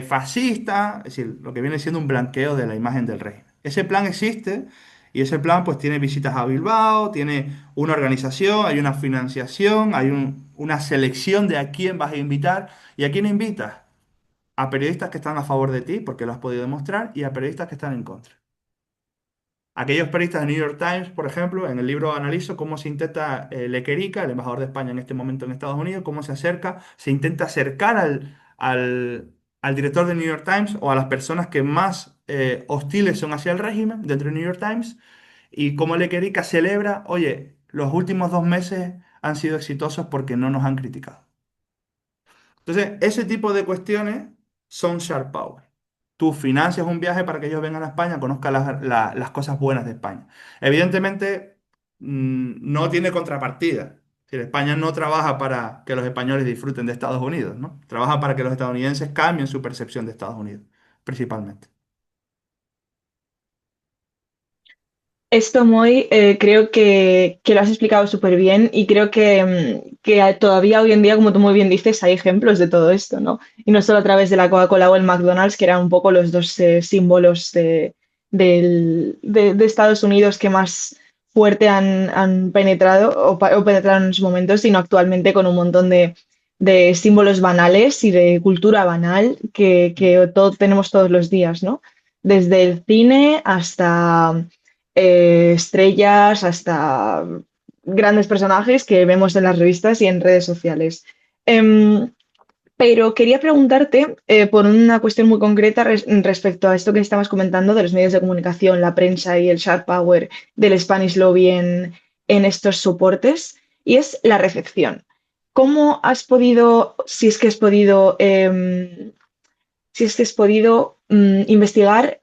fascista, es decir, lo que viene siendo un blanqueo de la imagen del régimen. Ese plan existe y ese plan pues tiene visitas a Bilbao, tiene una organización, hay una financiación, hay una selección de a quién vas a invitar y a quién invitas. A periodistas que están a favor de ti, porque lo has podido demostrar, y a periodistas que están en contra. Aquellos periodistas de New York Times, por ejemplo, en el libro analizo cómo se intenta Lequerica, el embajador de España en este momento en Estados Unidos, cómo se acerca, se intenta acercar al director de New York Times o a las personas que más hostiles son hacia el régimen dentro de New York Times y cómo Lequerica celebra, oye, los últimos 2 meses han sido exitosos porque no nos han criticado. Entonces, ese tipo de cuestiones son Sharp Power. Tú financias un viaje para que ellos vengan a España, conozcan las cosas buenas de España. Evidentemente, no tiene contrapartida. Es decir, España no trabaja para que los españoles disfruten de Estados Unidos, ¿no? Trabaja para que los estadounidenses cambien su percepción de Estados Unidos, principalmente. Esto, Moy, creo que lo has explicado súper bien y creo que todavía hoy en día, como tú muy bien dices, hay ejemplos de todo esto, ¿no? Y no solo a través de la Coca-Cola o el McDonald's, que eran un poco los dos símbolos de Estados Unidos que más fuerte han penetrado o penetraron en su momento, sino actualmente con un montón de símbolos banales y de cultura banal que tenemos todos los días, ¿no? Desde el cine hasta estrellas hasta grandes personajes que vemos en las revistas y en redes sociales. Em, pero quería preguntarte por una cuestión muy concreta respecto a esto que estabas comentando de los medios de comunicación, la prensa y el sharp power del Spanish Lobby en estos soportes, y es la recepción. ¿Cómo has podido, si es que has podido, si es que has podido investigar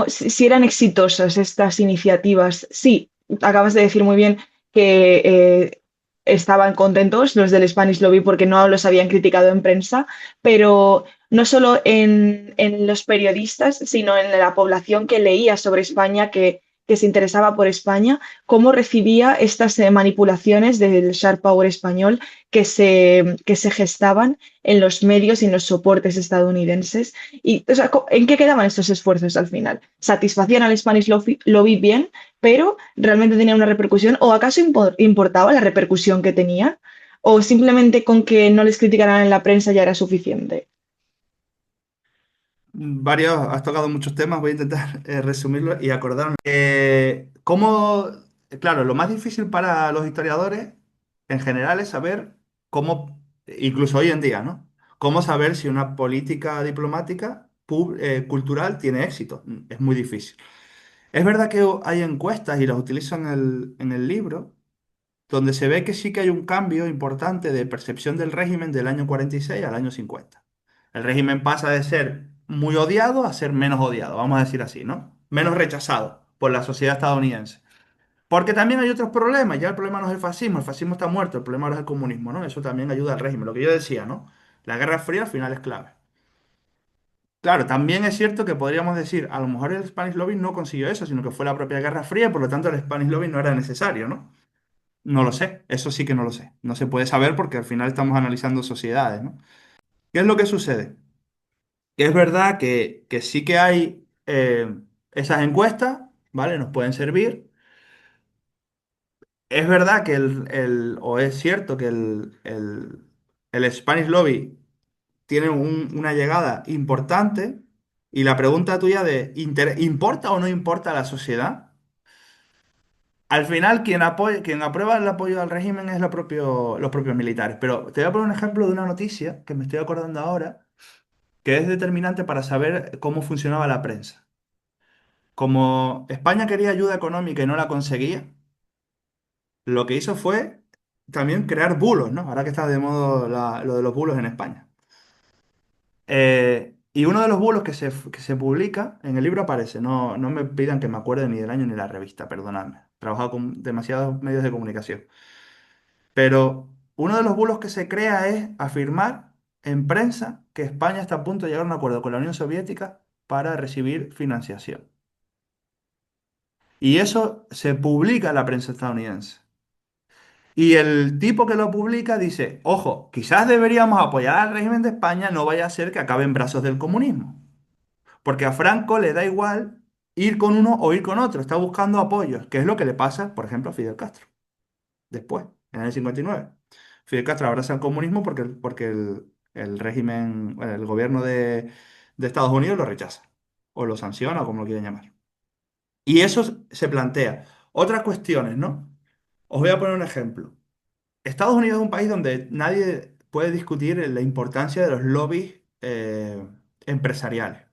si eran exitosas estas iniciativas? Sí, acabas de decir muy bien que estaban contentos los del Spanish Lobby porque no los habían criticado en prensa, pero no solo en los periodistas, sino en la población que leía sobre España, que se interesaba por España, cómo recibía estas manipulaciones del Sharp Power español que se gestaban en los medios y en los soportes estadounidenses. Y, o sea, ¿en qué quedaban estos esfuerzos al final? ¿Satisfacían al Spanish Lobby bien, pero realmente tenía una repercusión? ¿O acaso importaba la repercusión que tenía? ¿O simplemente con que no les criticaran en la prensa ya era suficiente? Has tocado muchos temas, voy a intentar resumirlo y acordarme. Claro, lo más difícil para los historiadores en general es saber cómo, incluso hoy en día, ¿no? Cómo saber si una política diplomática cultural tiene éxito. Es muy difícil. Es verdad que hay encuestas y las utilizo en el libro, donde se ve que sí que hay un cambio importante de percepción del régimen del año 46 al año 50. El régimen pasa de ser muy odiado a ser menos odiado, vamos a decir así, ¿no? Menos rechazado por la sociedad estadounidense. Porque también hay otros problemas. Ya el problema no es el fascismo está muerto, el problema ahora es el comunismo, ¿no? Eso también ayuda al régimen. Lo que yo decía, ¿no? La Guerra Fría al final es clave. Claro, también es cierto que podríamos decir, a lo mejor el Spanish Lobby no consiguió eso, sino que fue la propia Guerra Fría, y por lo tanto el Spanish Lobby no era necesario, ¿no? No lo sé, eso sí que no lo sé. No se puede saber porque al final estamos analizando sociedades, ¿no? ¿Qué es lo que sucede? Que es verdad que sí que hay esas encuestas, ¿vale? Nos pueden servir. Es verdad que o es cierto que el Spanish Lobby tiene una llegada importante y la pregunta tuya de ¿importa o no importa a la sociedad? Al final, quien aprueba el apoyo al régimen es los propios militares. Pero te voy a poner un ejemplo de una noticia que me estoy acordando ahora, que es determinante para saber cómo funcionaba la prensa. Como España quería ayuda económica y no la conseguía, lo que hizo fue también crear bulos, ¿no? Ahora que está de moda lo de los bulos en España. Y uno de los bulos que se publica en el libro aparece. No, no me pidan que me acuerde ni del año ni la revista, perdonadme. He trabajado con demasiados medios de comunicación. Pero uno de los bulos que se crea es afirmar en prensa que España está a punto de llegar a un acuerdo con la Unión Soviética para recibir financiación. Y eso se publica en la prensa estadounidense. Y el tipo que lo publica dice, ojo, quizás deberíamos apoyar al régimen de España, no vaya a ser que acabe en brazos del comunismo. Porque a Franco le da igual ir con uno o ir con otro, está buscando apoyos, que es lo que le pasa, por ejemplo, a Fidel Castro, después, en el 59. Fidel Castro abraza el comunismo porque el régimen, bueno, el gobierno de Estados Unidos lo rechaza, o lo sanciona, o como lo quieran llamar. Y eso se plantea. Otras cuestiones, ¿no? Os voy a poner un ejemplo. Estados Unidos es un país donde nadie puede discutir la importancia de los lobbies empresariales.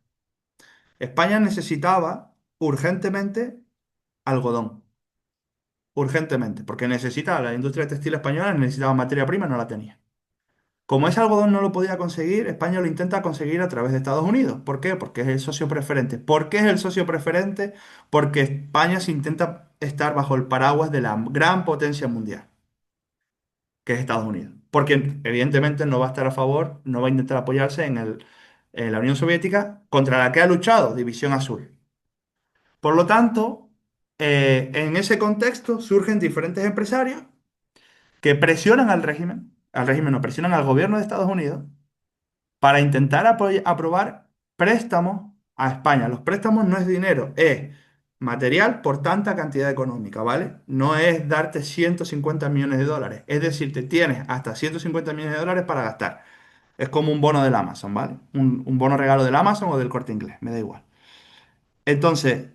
España necesitaba urgentemente algodón, urgentemente, porque necesitaba, la industria textil española necesitaba materia prima, no la tenía. Como ese algodón no lo podía conseguir, España lo intenta conseguir a través de Estados Unidos. ¿Por qué? Porque es el socio preferente. ¿Por qué es el socio preferente? Porque España se intenta estar bajo el paraguas de la gran potencia mundial, que es Estados Unidos. Porque evidentemente no va a estar a favor, no va a intentar apoyarse en la Unión Soviética contra la que ha luchado, División Azul. Por lo tanto, en ese contexto surgen diferentes empresarios que presionan al régimen no, presionan al gobierno de Estados Unidos para intentar aprobar préstamos a España. Los préstamos no es dinero, es material por tanta cantidad económica, ¿vale? No es darte 150 millones de dólares, es decir, te tienes hasta 150 millones de dólares para gastar. Es como un bono del Amazon, ¿vale? Un bono regalo del Amazon o del Corte Inglés, me da igual. Entonces,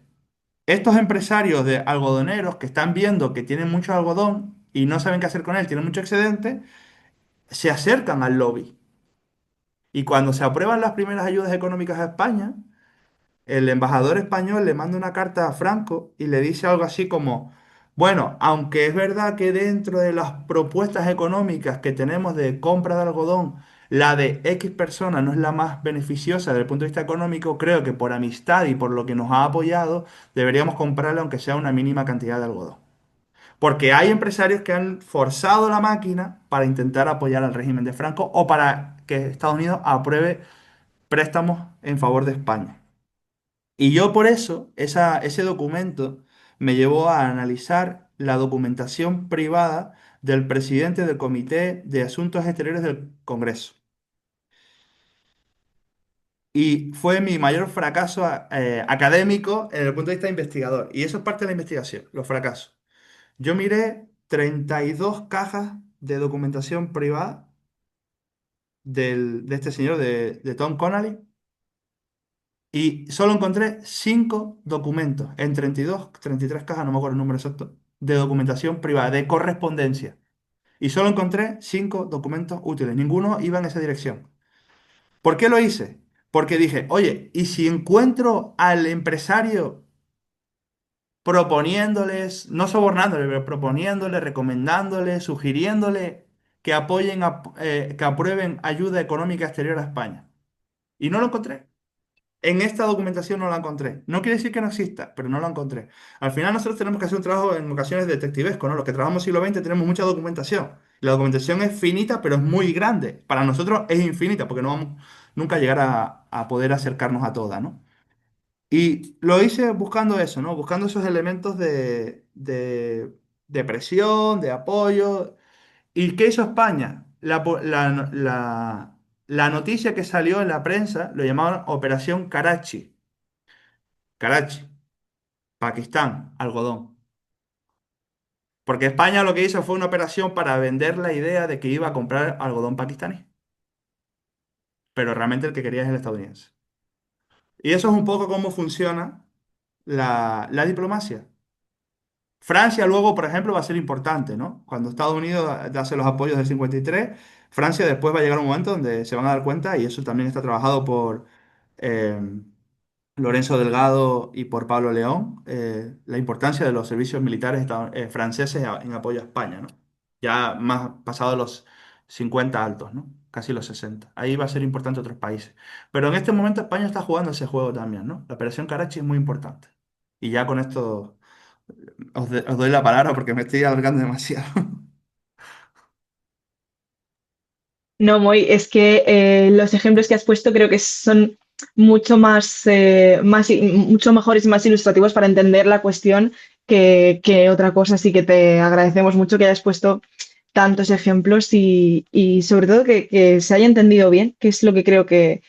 estos empresarios de algodoneros que están viendo que tienen mucho algodón y no saben qué hacer con él, tienen mucho excedente, se acercan al lobby. Y cuando se aprueban las primeras ayudas económicas a España, el embajador español le manda una carta a Franco y le dice algo así como, bueno, aunque es verdad que dentro de las propuestas económicas que tenemos de compra de algodón, la de X persona no es la más beneficiosa desde el punto de vista económico, creo que por amistad y por lo que nos ha apoyado, deberíamos comprarle aunque sea una mínima cantidad de algodón. Porque hay empresarios que han forzado la máquina para intentar apoyar al régimen de Franco o para que Estados Unidos apruebe préstamos en favor de España. Y yo por eso, ese documento me llevó a analizar la documentación privada del presidente del Comité de Asuntos Exteriores del Congreso. Y fue mi mayor fracaso académico en el punto de vista investigador. Y eso es parte de la investigación, los fracasos. Yo miré 32 cajas de documentación privada de este señor, de Tom Connolly, y solo encontré 5 documentos en 32, 33 cajas, no me acuerdo el número exacto, de documentación privada, de correspondencia. Y solo encontré 5 documentos útiles. Ninguno iba en esa dirección. ¿Por qué lo hice? Porque dije, oye, ¿y si encuentro al empresario proponiéndoles, no sobornándole, pero proponiéndole, recomendándole, sugiriéndole que que aprueben ayuda económica exterior a España? Y no lo encontré. En esta documentación no la encontré. No quiere decir que no exista, pero no la encontré. Al final nosotros tenemos que hacer un trabajo en ocasiones detectivesco, ¿no? Los que trabajamos siglo XX tenemos mucha documentación. La documentación es finita, pero es muy grande. Para nosotros es infinita, porque no vamos nunca a llegar a poder acercarnos a toda, ¿no? Y lo hice buscando eso, ¿no? Buscando esos elementos de presión, de apoyo. ¿Y qué hizo España? La noticia que salió en la prensa lo llamaban Operación Karachi. Karachi, Pakistán, algodón. Porque España lo que hizo fue una operación para vender la idea de que iba a comprar algodón pakistaní. Pero realmente el que quería es el estadounidense. Y eso es un poco cómo funciona la diplomacia. Francia luego, por ejemplo, va a ser importante, ¿no? Cuando Estados Unidos hace los apoyos del 53, Francia después va a llegar un momento donde se van a dar cuenta, y eso también está trabajado por eh, Lorenzo Delgado y por Pablo León, la importancia de los servicios militares franceses en apoyo a España, ¿no? Ya más pasado los 50 altos, ¿no? Casi los 60. Ahí va a ser importante otros países. Pero en este momento España está jugando ese juego también, ¿no? La Operación Karachi es muy importante. Y ya con esto os doy la palabra porque me estoy alargando demasiado. No, Moy, es que los ejemplos que has puesto creo que son mucho mucho mejores y más ilustrativos para entender la cuestión que otra cosa. Así que te agradecemos mucho que hayas puesto tantos ejemplos y sobre todo que se haya entendido bien, que es lo que creo que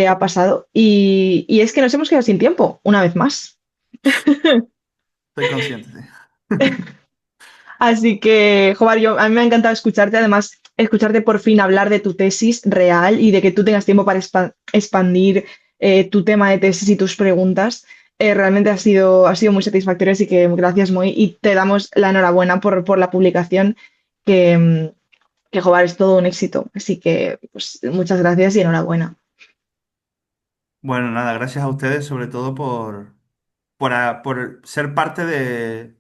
ha pasado. Y es que nos hemos quedado sin tiempo, una vez más. Estoy consciente, sí. Así que, Jobar, a mí me ha encantado escucharte, además, escucharte por fin hablar de tu tesis real y de que tú tengas tiempo para expandir tu tema de tesis y tus preguntas. Realmente ha sido muy satisfactorio, así que gracias, muy y te damos la enhorabuena por la publicación, que, que, Jobar, es todo un éxito. Así que, pues, muchas gracias y enhorabuena. Bueno, nada, gracias a ustedes sobre todo por ser parte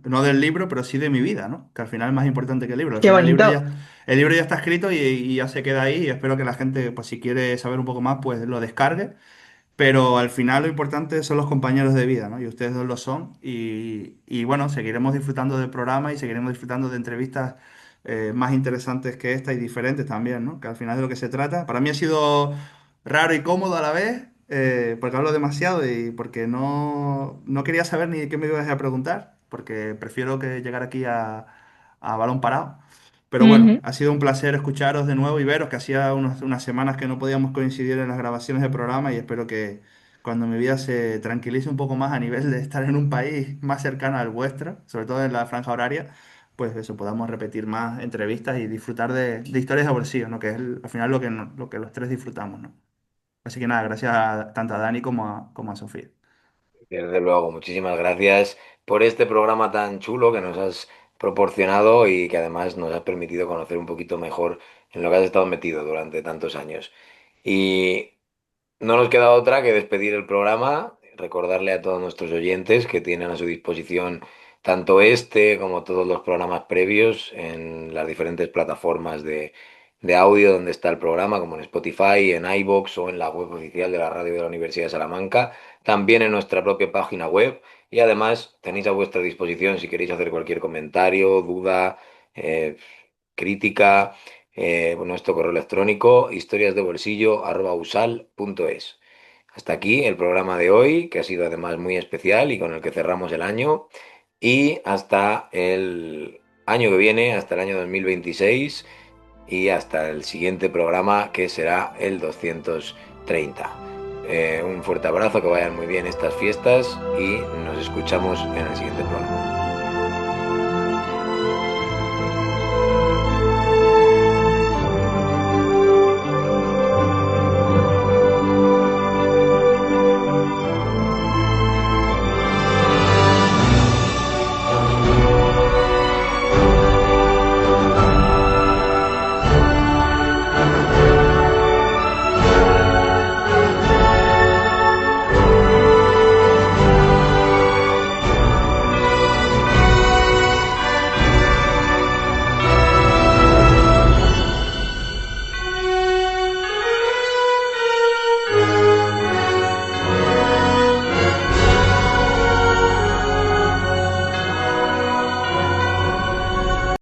no del libro, pero sí de mi vida, ¿no? Que al final es más importante que el libro. Al Qué final bonito. el libro ya está escrito y ya se queda ahí, y espero que la gente, pues si quiere saber un poco más, pues lo descargue. Pero al final lo importante son los compañeros de vida, ¿no? Y ustedes dos lo son. Y bueno, seguiremos disfrutando del programa y seguiremos disfrutando de entrevistas más interesantes que esta y diferentes también, ¿no? Que al final es de lo que se trata. Para mí ha sido raro y cómodo a la vez, porque hablo demasiado y porque no quería saber ni qué me ibas a preguntar, porque prefiero que llegar aquí a balón parado. Pero bueno, Ujú. ha sido un placer escucharos de nuevo y veros, que hacía unas semanas que no podíamos coincidir en las grabaciones del programa, y espero que cuando mi vida se tranquilice un poco más a nivel de estar en un país más cercano al vuestro, sobre todo en la franja horaria, pues eso, podamos repetir más entrevistas y disfrutar de historias de bolsillo, ¿no? Que es al final lo que los tres disfrutamos, ¿no? Así que nada, gracias tanto a Dani como a Sofía. Desde luego, muchísimas gracias por este programa tan chulo que nos has proporcionado y que además nos has permitido conocer un poquito mejor en lo que has estado metido durante tantos años. Y no nos queda otra que despedir el programa, recordarle a todos nuestros oyentes que tienen a su disposición tanto este como todos los programas previos en las diferentes plataformas de audio donde está el programa, como en Spotify, en iVoox o en la web oficial de la radio de la Universidad de Salamanca, también en nuestra propia página web, y además tenéis a vuestra disposición si queréis hacer cualquier comentario, duda, eh, crítica, nuestro correo electrónico historiasdebolsillo@usal.es. Hasta aquí el programa de hoy, que ha sido además muy especial y con el que cerramos el año. Y hasta el año que viene, hasta el año 2026 y hasta el siguiente programa, que será el 230. Un fuerte abrazo, que vayan muy bien estas fiestas y nos escuchamos en el siguiente programa.